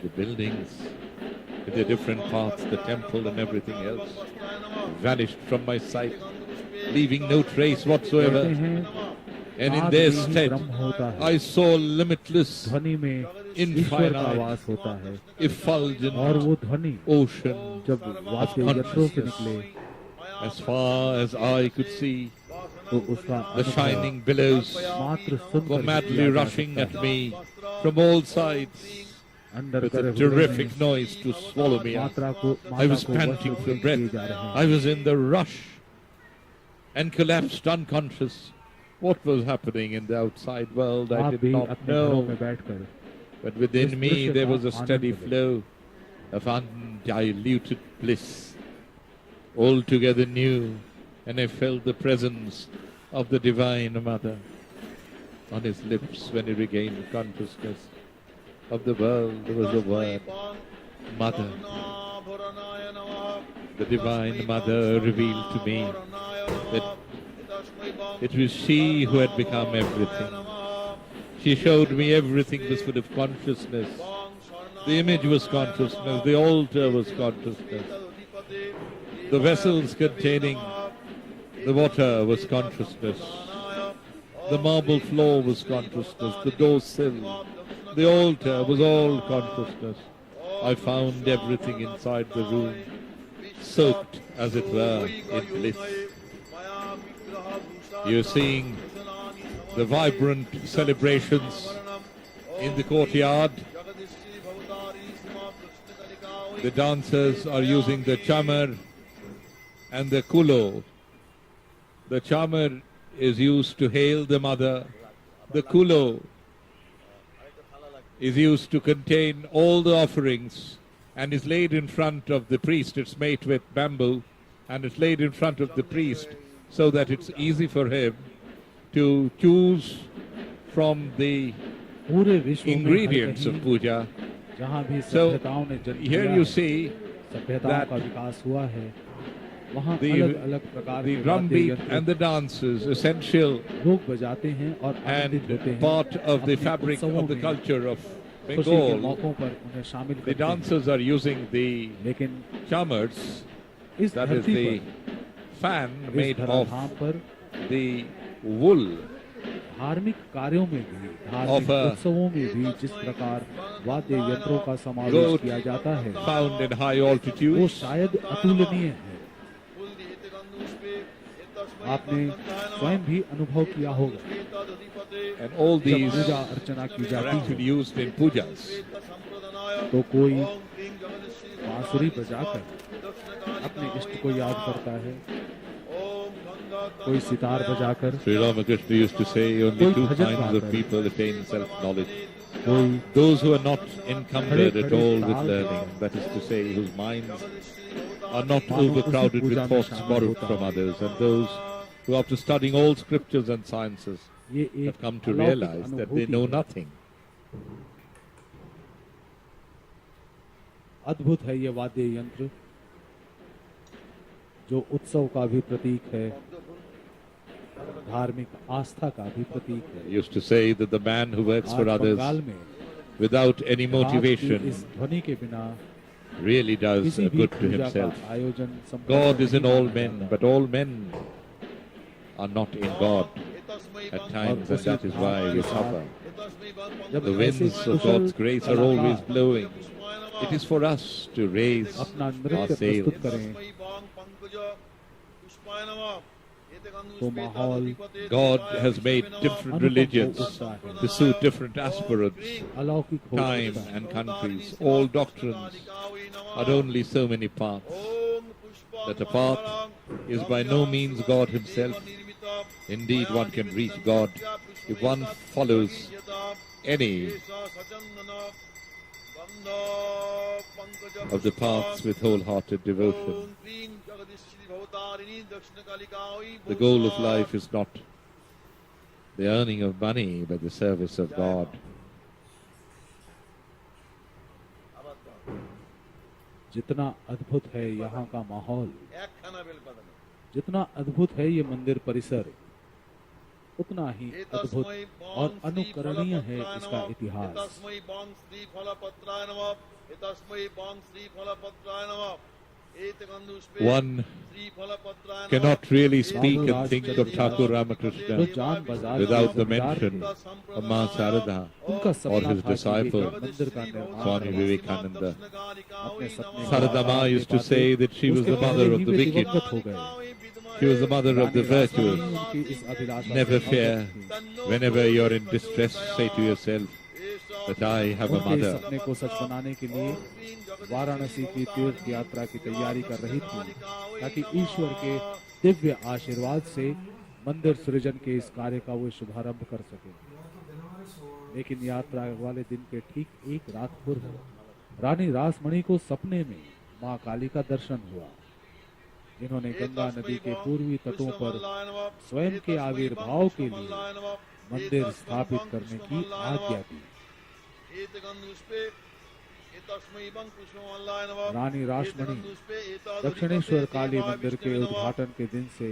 The buildings, with their different parts, the temple and everything else, vanished from my sight, leaving no trace कहते whatsoever. हैं And in नाद their में ही stead, ब्रह्म होता है। I saw limitless, ध्वनि में ईश्वर infinite, का वास होता है। और effulgent वो ध्वनि ocean जब वाद्य यंत्रों से निकले as far as I could see. तो उसका The अनुभव shining billows मात्र were सुनकर ही madly किया जा rushing सकता at है। me from all sides अंदर with करे a हुए terrific हैं, noise to swallow me up. माता I was को panting वश for में breath. किए जा रहे हैं। I was in the rush and collapsed unconscious. What was happening in the outside world, I आप did भी not अपने घरों know. में बैठकर But within me, there was a steady Anand flow of undiluted bliss, altogether new, and I felt the presence of the Divine Mother on his lips when he regained consciousness. Of the world, there was a word, Mother. The Divine Mother revealed to me that it was she who had become everything. She showed me everything was full of consciousness. The image was consciousness, the altar was consciousness. The vessels containing the water was consciousness. The marble floor was consciousness. The door sill, the altar was all consciousness. I found everything inside the room, soaked, as it were, in bliss. You're seeing the vibrant celebrations in the courtyard. The dancers are using the chamar and the kulo. The chamar is used to hail the mother. The kulo is used to contain all the offerings and is laid in front of the priest. It's made with bamboo and it's laid in front of the priest so that it's easy for him to choose from the पूरे विश्व में हर ingredients कहीं of puja. जहाँ भी So सभ्यताओं ने जन्म here लिया you है, see सभ्यताओं that का विकास हुआ है, वहाँ the, अलग-अलग प्रकार the के drum वाद्य beat यंत्र and the dance is essential लोग बजाते हैं और आनंदित होते and हैं। part of the अपने fabric उत्सवों of the में culture of खुशी के Bengal. मौकों पर उन्हें शामिल The करते हैं। dancers are using the लेकिन chamars, इस that is धरती the पर, fan इस made of धराधाम पर the wool धार्मिक कार्यों में भी, धार्मिक of a उत्सवों में भी जिस प्रकार वाद्य यंत्रों का समावेश goat किया जाता है, found in high वो altitudes. शायद अतुलनीय है। आपने स्वयं भी अनुभव किया होगा And all जब these पूजा अर्चना की are जाती actually है used in pujas. तो कोई बांसुरी बजाकर अपने इष्ट को याद करता है, कोई सितार बजाकर, Sri Ramakrishna used to say only कोई two भजन kinds of गाकर, people attain self-knowledge. कोई Those who are not encumbered at खड़े all with ताल learning, that is to say, whose minds are not मानो उसी overcrowded पूजा with में thoughts शामिल borrowed होता from है। others, and those who after studying all scriptures and sciences ये एक have come to अलौकिक realize that they अनुभूति know है। nothing. अद्भुत है ये वाद्य यंत्र जो उत्सव का भी प्रतीक है, धार्मिक आस्था का भी प्रतीक है। Used to say that the man who works for आज others बंगाल में without any रात की motivation इस ध्वनि के बिना really does किसी भी good to पूजा का himself. आयोजन संपन्न God is in नहीं all माना men, जाता। but all men are not in God at times, and that is why we suffer. जब The ऐसे winds of Kusal God's grace are always कलाकार blowing. It is for us to raise अपना our नृत्य sails. प्रस्तुत करें तो माहौल God has made different religions to suit different aspirants, अलौकिक हो time सकता है। and countries. All doctrines are only so many paths. That a path is by no means God Himself. Indeed, one can reach God if one follows any of the paths with wholehearted devotion. The goal of life is not the earning of money, but the service of God. जितना अद्भुत है यहाँ का माहौल, जितना अद्भुत है ये मंदिर परिसर, उतना ही अद्भुत और अनुकरणीय है इसका इतिहास। One cannot really speak and think of Thakur Ramakrishna जो जान बाजार without के the बाजार mention of Ma Sarada उनका or सपना his था कि disciple एक मंदिर का निर्माण Swami करवाएं। Vivekananda. अपने सपने Sarada Ma used to say that she was the mother of the wicked. हो गए। She was the mother of the virtuous. उनकी इस अभिलाषा Never से fear. अवगत थी। Whenever you're in distress, say to yourself that I have a उनके mother. सपने को सच बनाने के लिए वाराणसी की तीर्थ यात्रा की तैयारी कर रही थी ताकि ईश्वर के दिव्य आशीर्वाद से मंदिर सृजन के इस कार्य का वो शुभारंभ कर सके। लेकिन यात्रा वाले दिन के ठीक एक रात पूर्व रानी रासमणि को सपने में मां काली का दर्शन हुआ, जिन्होंने गंगा नदी के पूर्वी तटों पर स्वयं के आविर्भाव के लिए मंदिर स्थापित करने की आज्ञा दी। रानी रासमणि दक्षिणेश्वर काली मंदिर के उद्घाटन के दिन से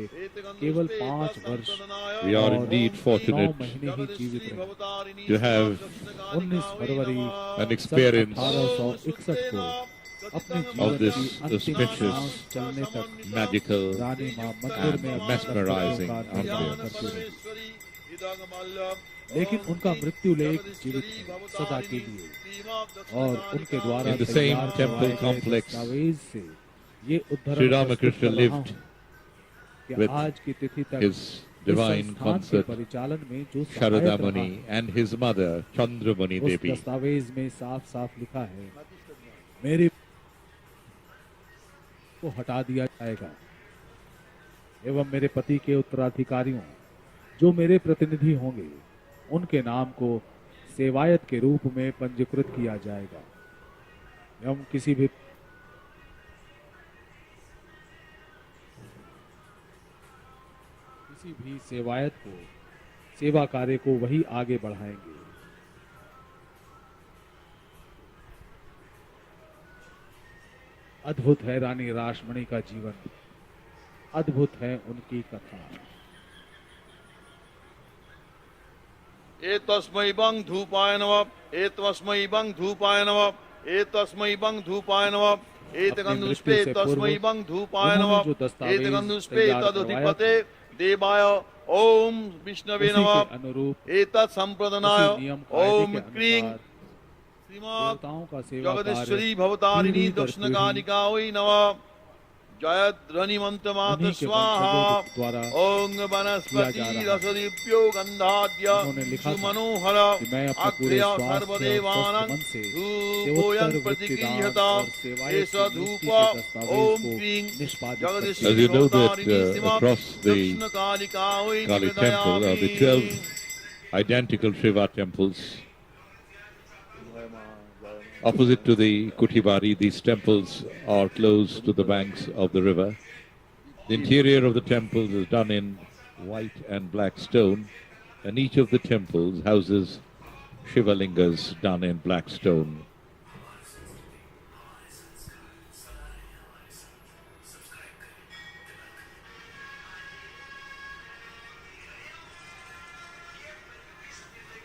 केवल 5 वर्ष We are और indeed 9 fortunate महीने ही जीवित रहे। to have 19 February an experience 1861 को अपने of जीवन this की अंतिम auspicious, सांस चलने तक magical रानी मां मंदिर में and अपने mesmerizing कर्तव्यों का निर्वाह ambience. करती रही। लेकिन उनका मृत्यु लेख जीवित है, सदा के लिए, और उनके द्वारा In the same तैयार temple करवाए गए complex, दस्तावेज से ये उद्धरण Sri प्रस्तुत Ramakrishna कर रहा lived हूं कि with आज की तिथि तक his इस divine संस्थान के consort परिचालन में जो सहायक Sharada रहा Muni and his mother Chandramani उस Devi. दस्तावेज में साफ साफ लिखा है, मेरी को हटा दिया जाएगा एवं मेरे पति के उत्तराधिकारियों जो मेरे प्रतिनिधि होंगे उनके नाम को सेवायत के रूप में पंजीकृत किया जाएगा एवं किसी भी सेवायत को सेवा कार्य को वही आगे बढ़ाएंगे। अद्भुत है रानी रासमणि का जीवन, अद्भुत है उनकी कथा। एतस्मै बं धूपाय नमः, एतस्मै बं धूपाय नमः, एतस्मै बं धूपाय नमः, एतगन्धुष्पे तस्मै बं धूपाय नमः, एतगन्धुष्पे तदधिपते देवाय ओम विष्णवे नमः, एतत् संप्रदनाय ओम क्रीं श्रीमद् जगदीश्वरी भवतारिणी दक्षिणकालिका वै नमः। जयध्वनिमन्त्रमात स्वाहा ओं वनस्पति रसदिव्यो गन्धाद्य सुमनोहर अग्र्य सर्वदेवानां धूपोऽयं प्रतिगृह्यता एष धूप ओं क्रीं As you know that across the Kali temple are the 12 identical Shiva temples. Opposite to the Kutibari, these temples are close to the banks of the river. The interior of the temples is done in white and black stone, and each of the temples houses Shivalingas done in black stone.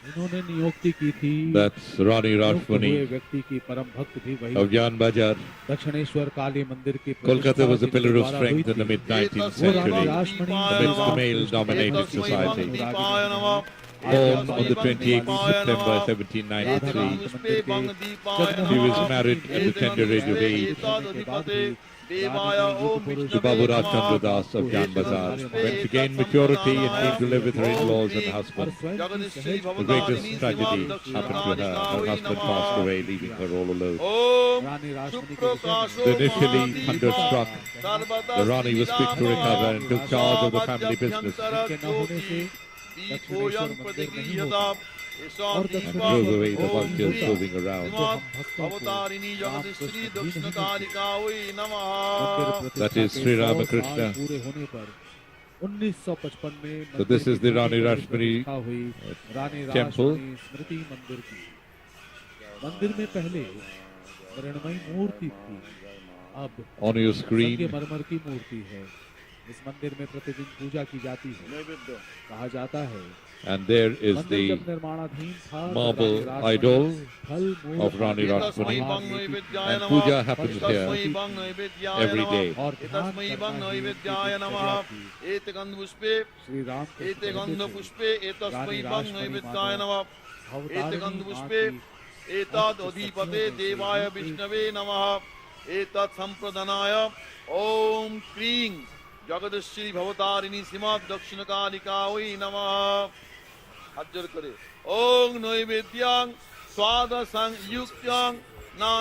इन्होंने नियुक्ति की थी। That's Rani नियुक्त हुए Rashmani व्यक्ति की परम भक्त भी वही of Jan Bazar. Dakshineswar Kali मंदिर की Kolkata was a प्रतिष्ठा pillar of जिनके द्वारा हुई strength in the थी। mid-19th वो रानी century Rasmani amidst the male-dominated society. Born on the 28th September 1793, she was married at the tender age of 8 to Baburaj Chandra Das of Jan Bazar. When she gained maturity and came to live with her in-laws and husband, the greatest tragedy happened to her. Her husband passed away, leaving her all alone. रानी रासमणी के विषय So initially thunderstruck, the Rani was quick to recover and took charge of the family business के न होने से दक्षिणेश्वर मंदिर नहीं होता and drove away the vultures roving around. अवतारिणी जगत श्री दक्षिण कालिकायै नमः। That is Sri Ramakrishna. पूरे होने पर 1955 में So this is the Rani Rashmani हुई रानी temple. रासमणी स्मृति मंदिर की। मंदिर में पहले मृण्मयी मूर्ति थी, अब On your screen, संगमरमर की मूर्ति है। इस मंदिर में प्रतिदिन पूजा की जाती है। कहा जाता है and there is मंदिर the जब निर्माणाधीन था तो marble रानी रासमणी idol फल मूल of Rani Rashmani, and puja happens here every day. और ध्यान एतस्मै करना भंग ही नैवेद्याय उनकी नमः। दिनचर्या थी। एते गंध पुष्पे श्री राम कृष्ण एते कहते गंध थे, पुष्पे एतस्मै भंग नैवेद्याय नमः। एते गंध पुष्पे एतद् अधिपते देवाय विष्णवे नमः। एतत् संप्रदनाय ओम क्रीं जगदश्री भवतारिणी श्रीमद् दक्षिण कालिकायै नमः। हाथ जोड़ करे ओम नैवेद्यं स्वाद संयुक्तं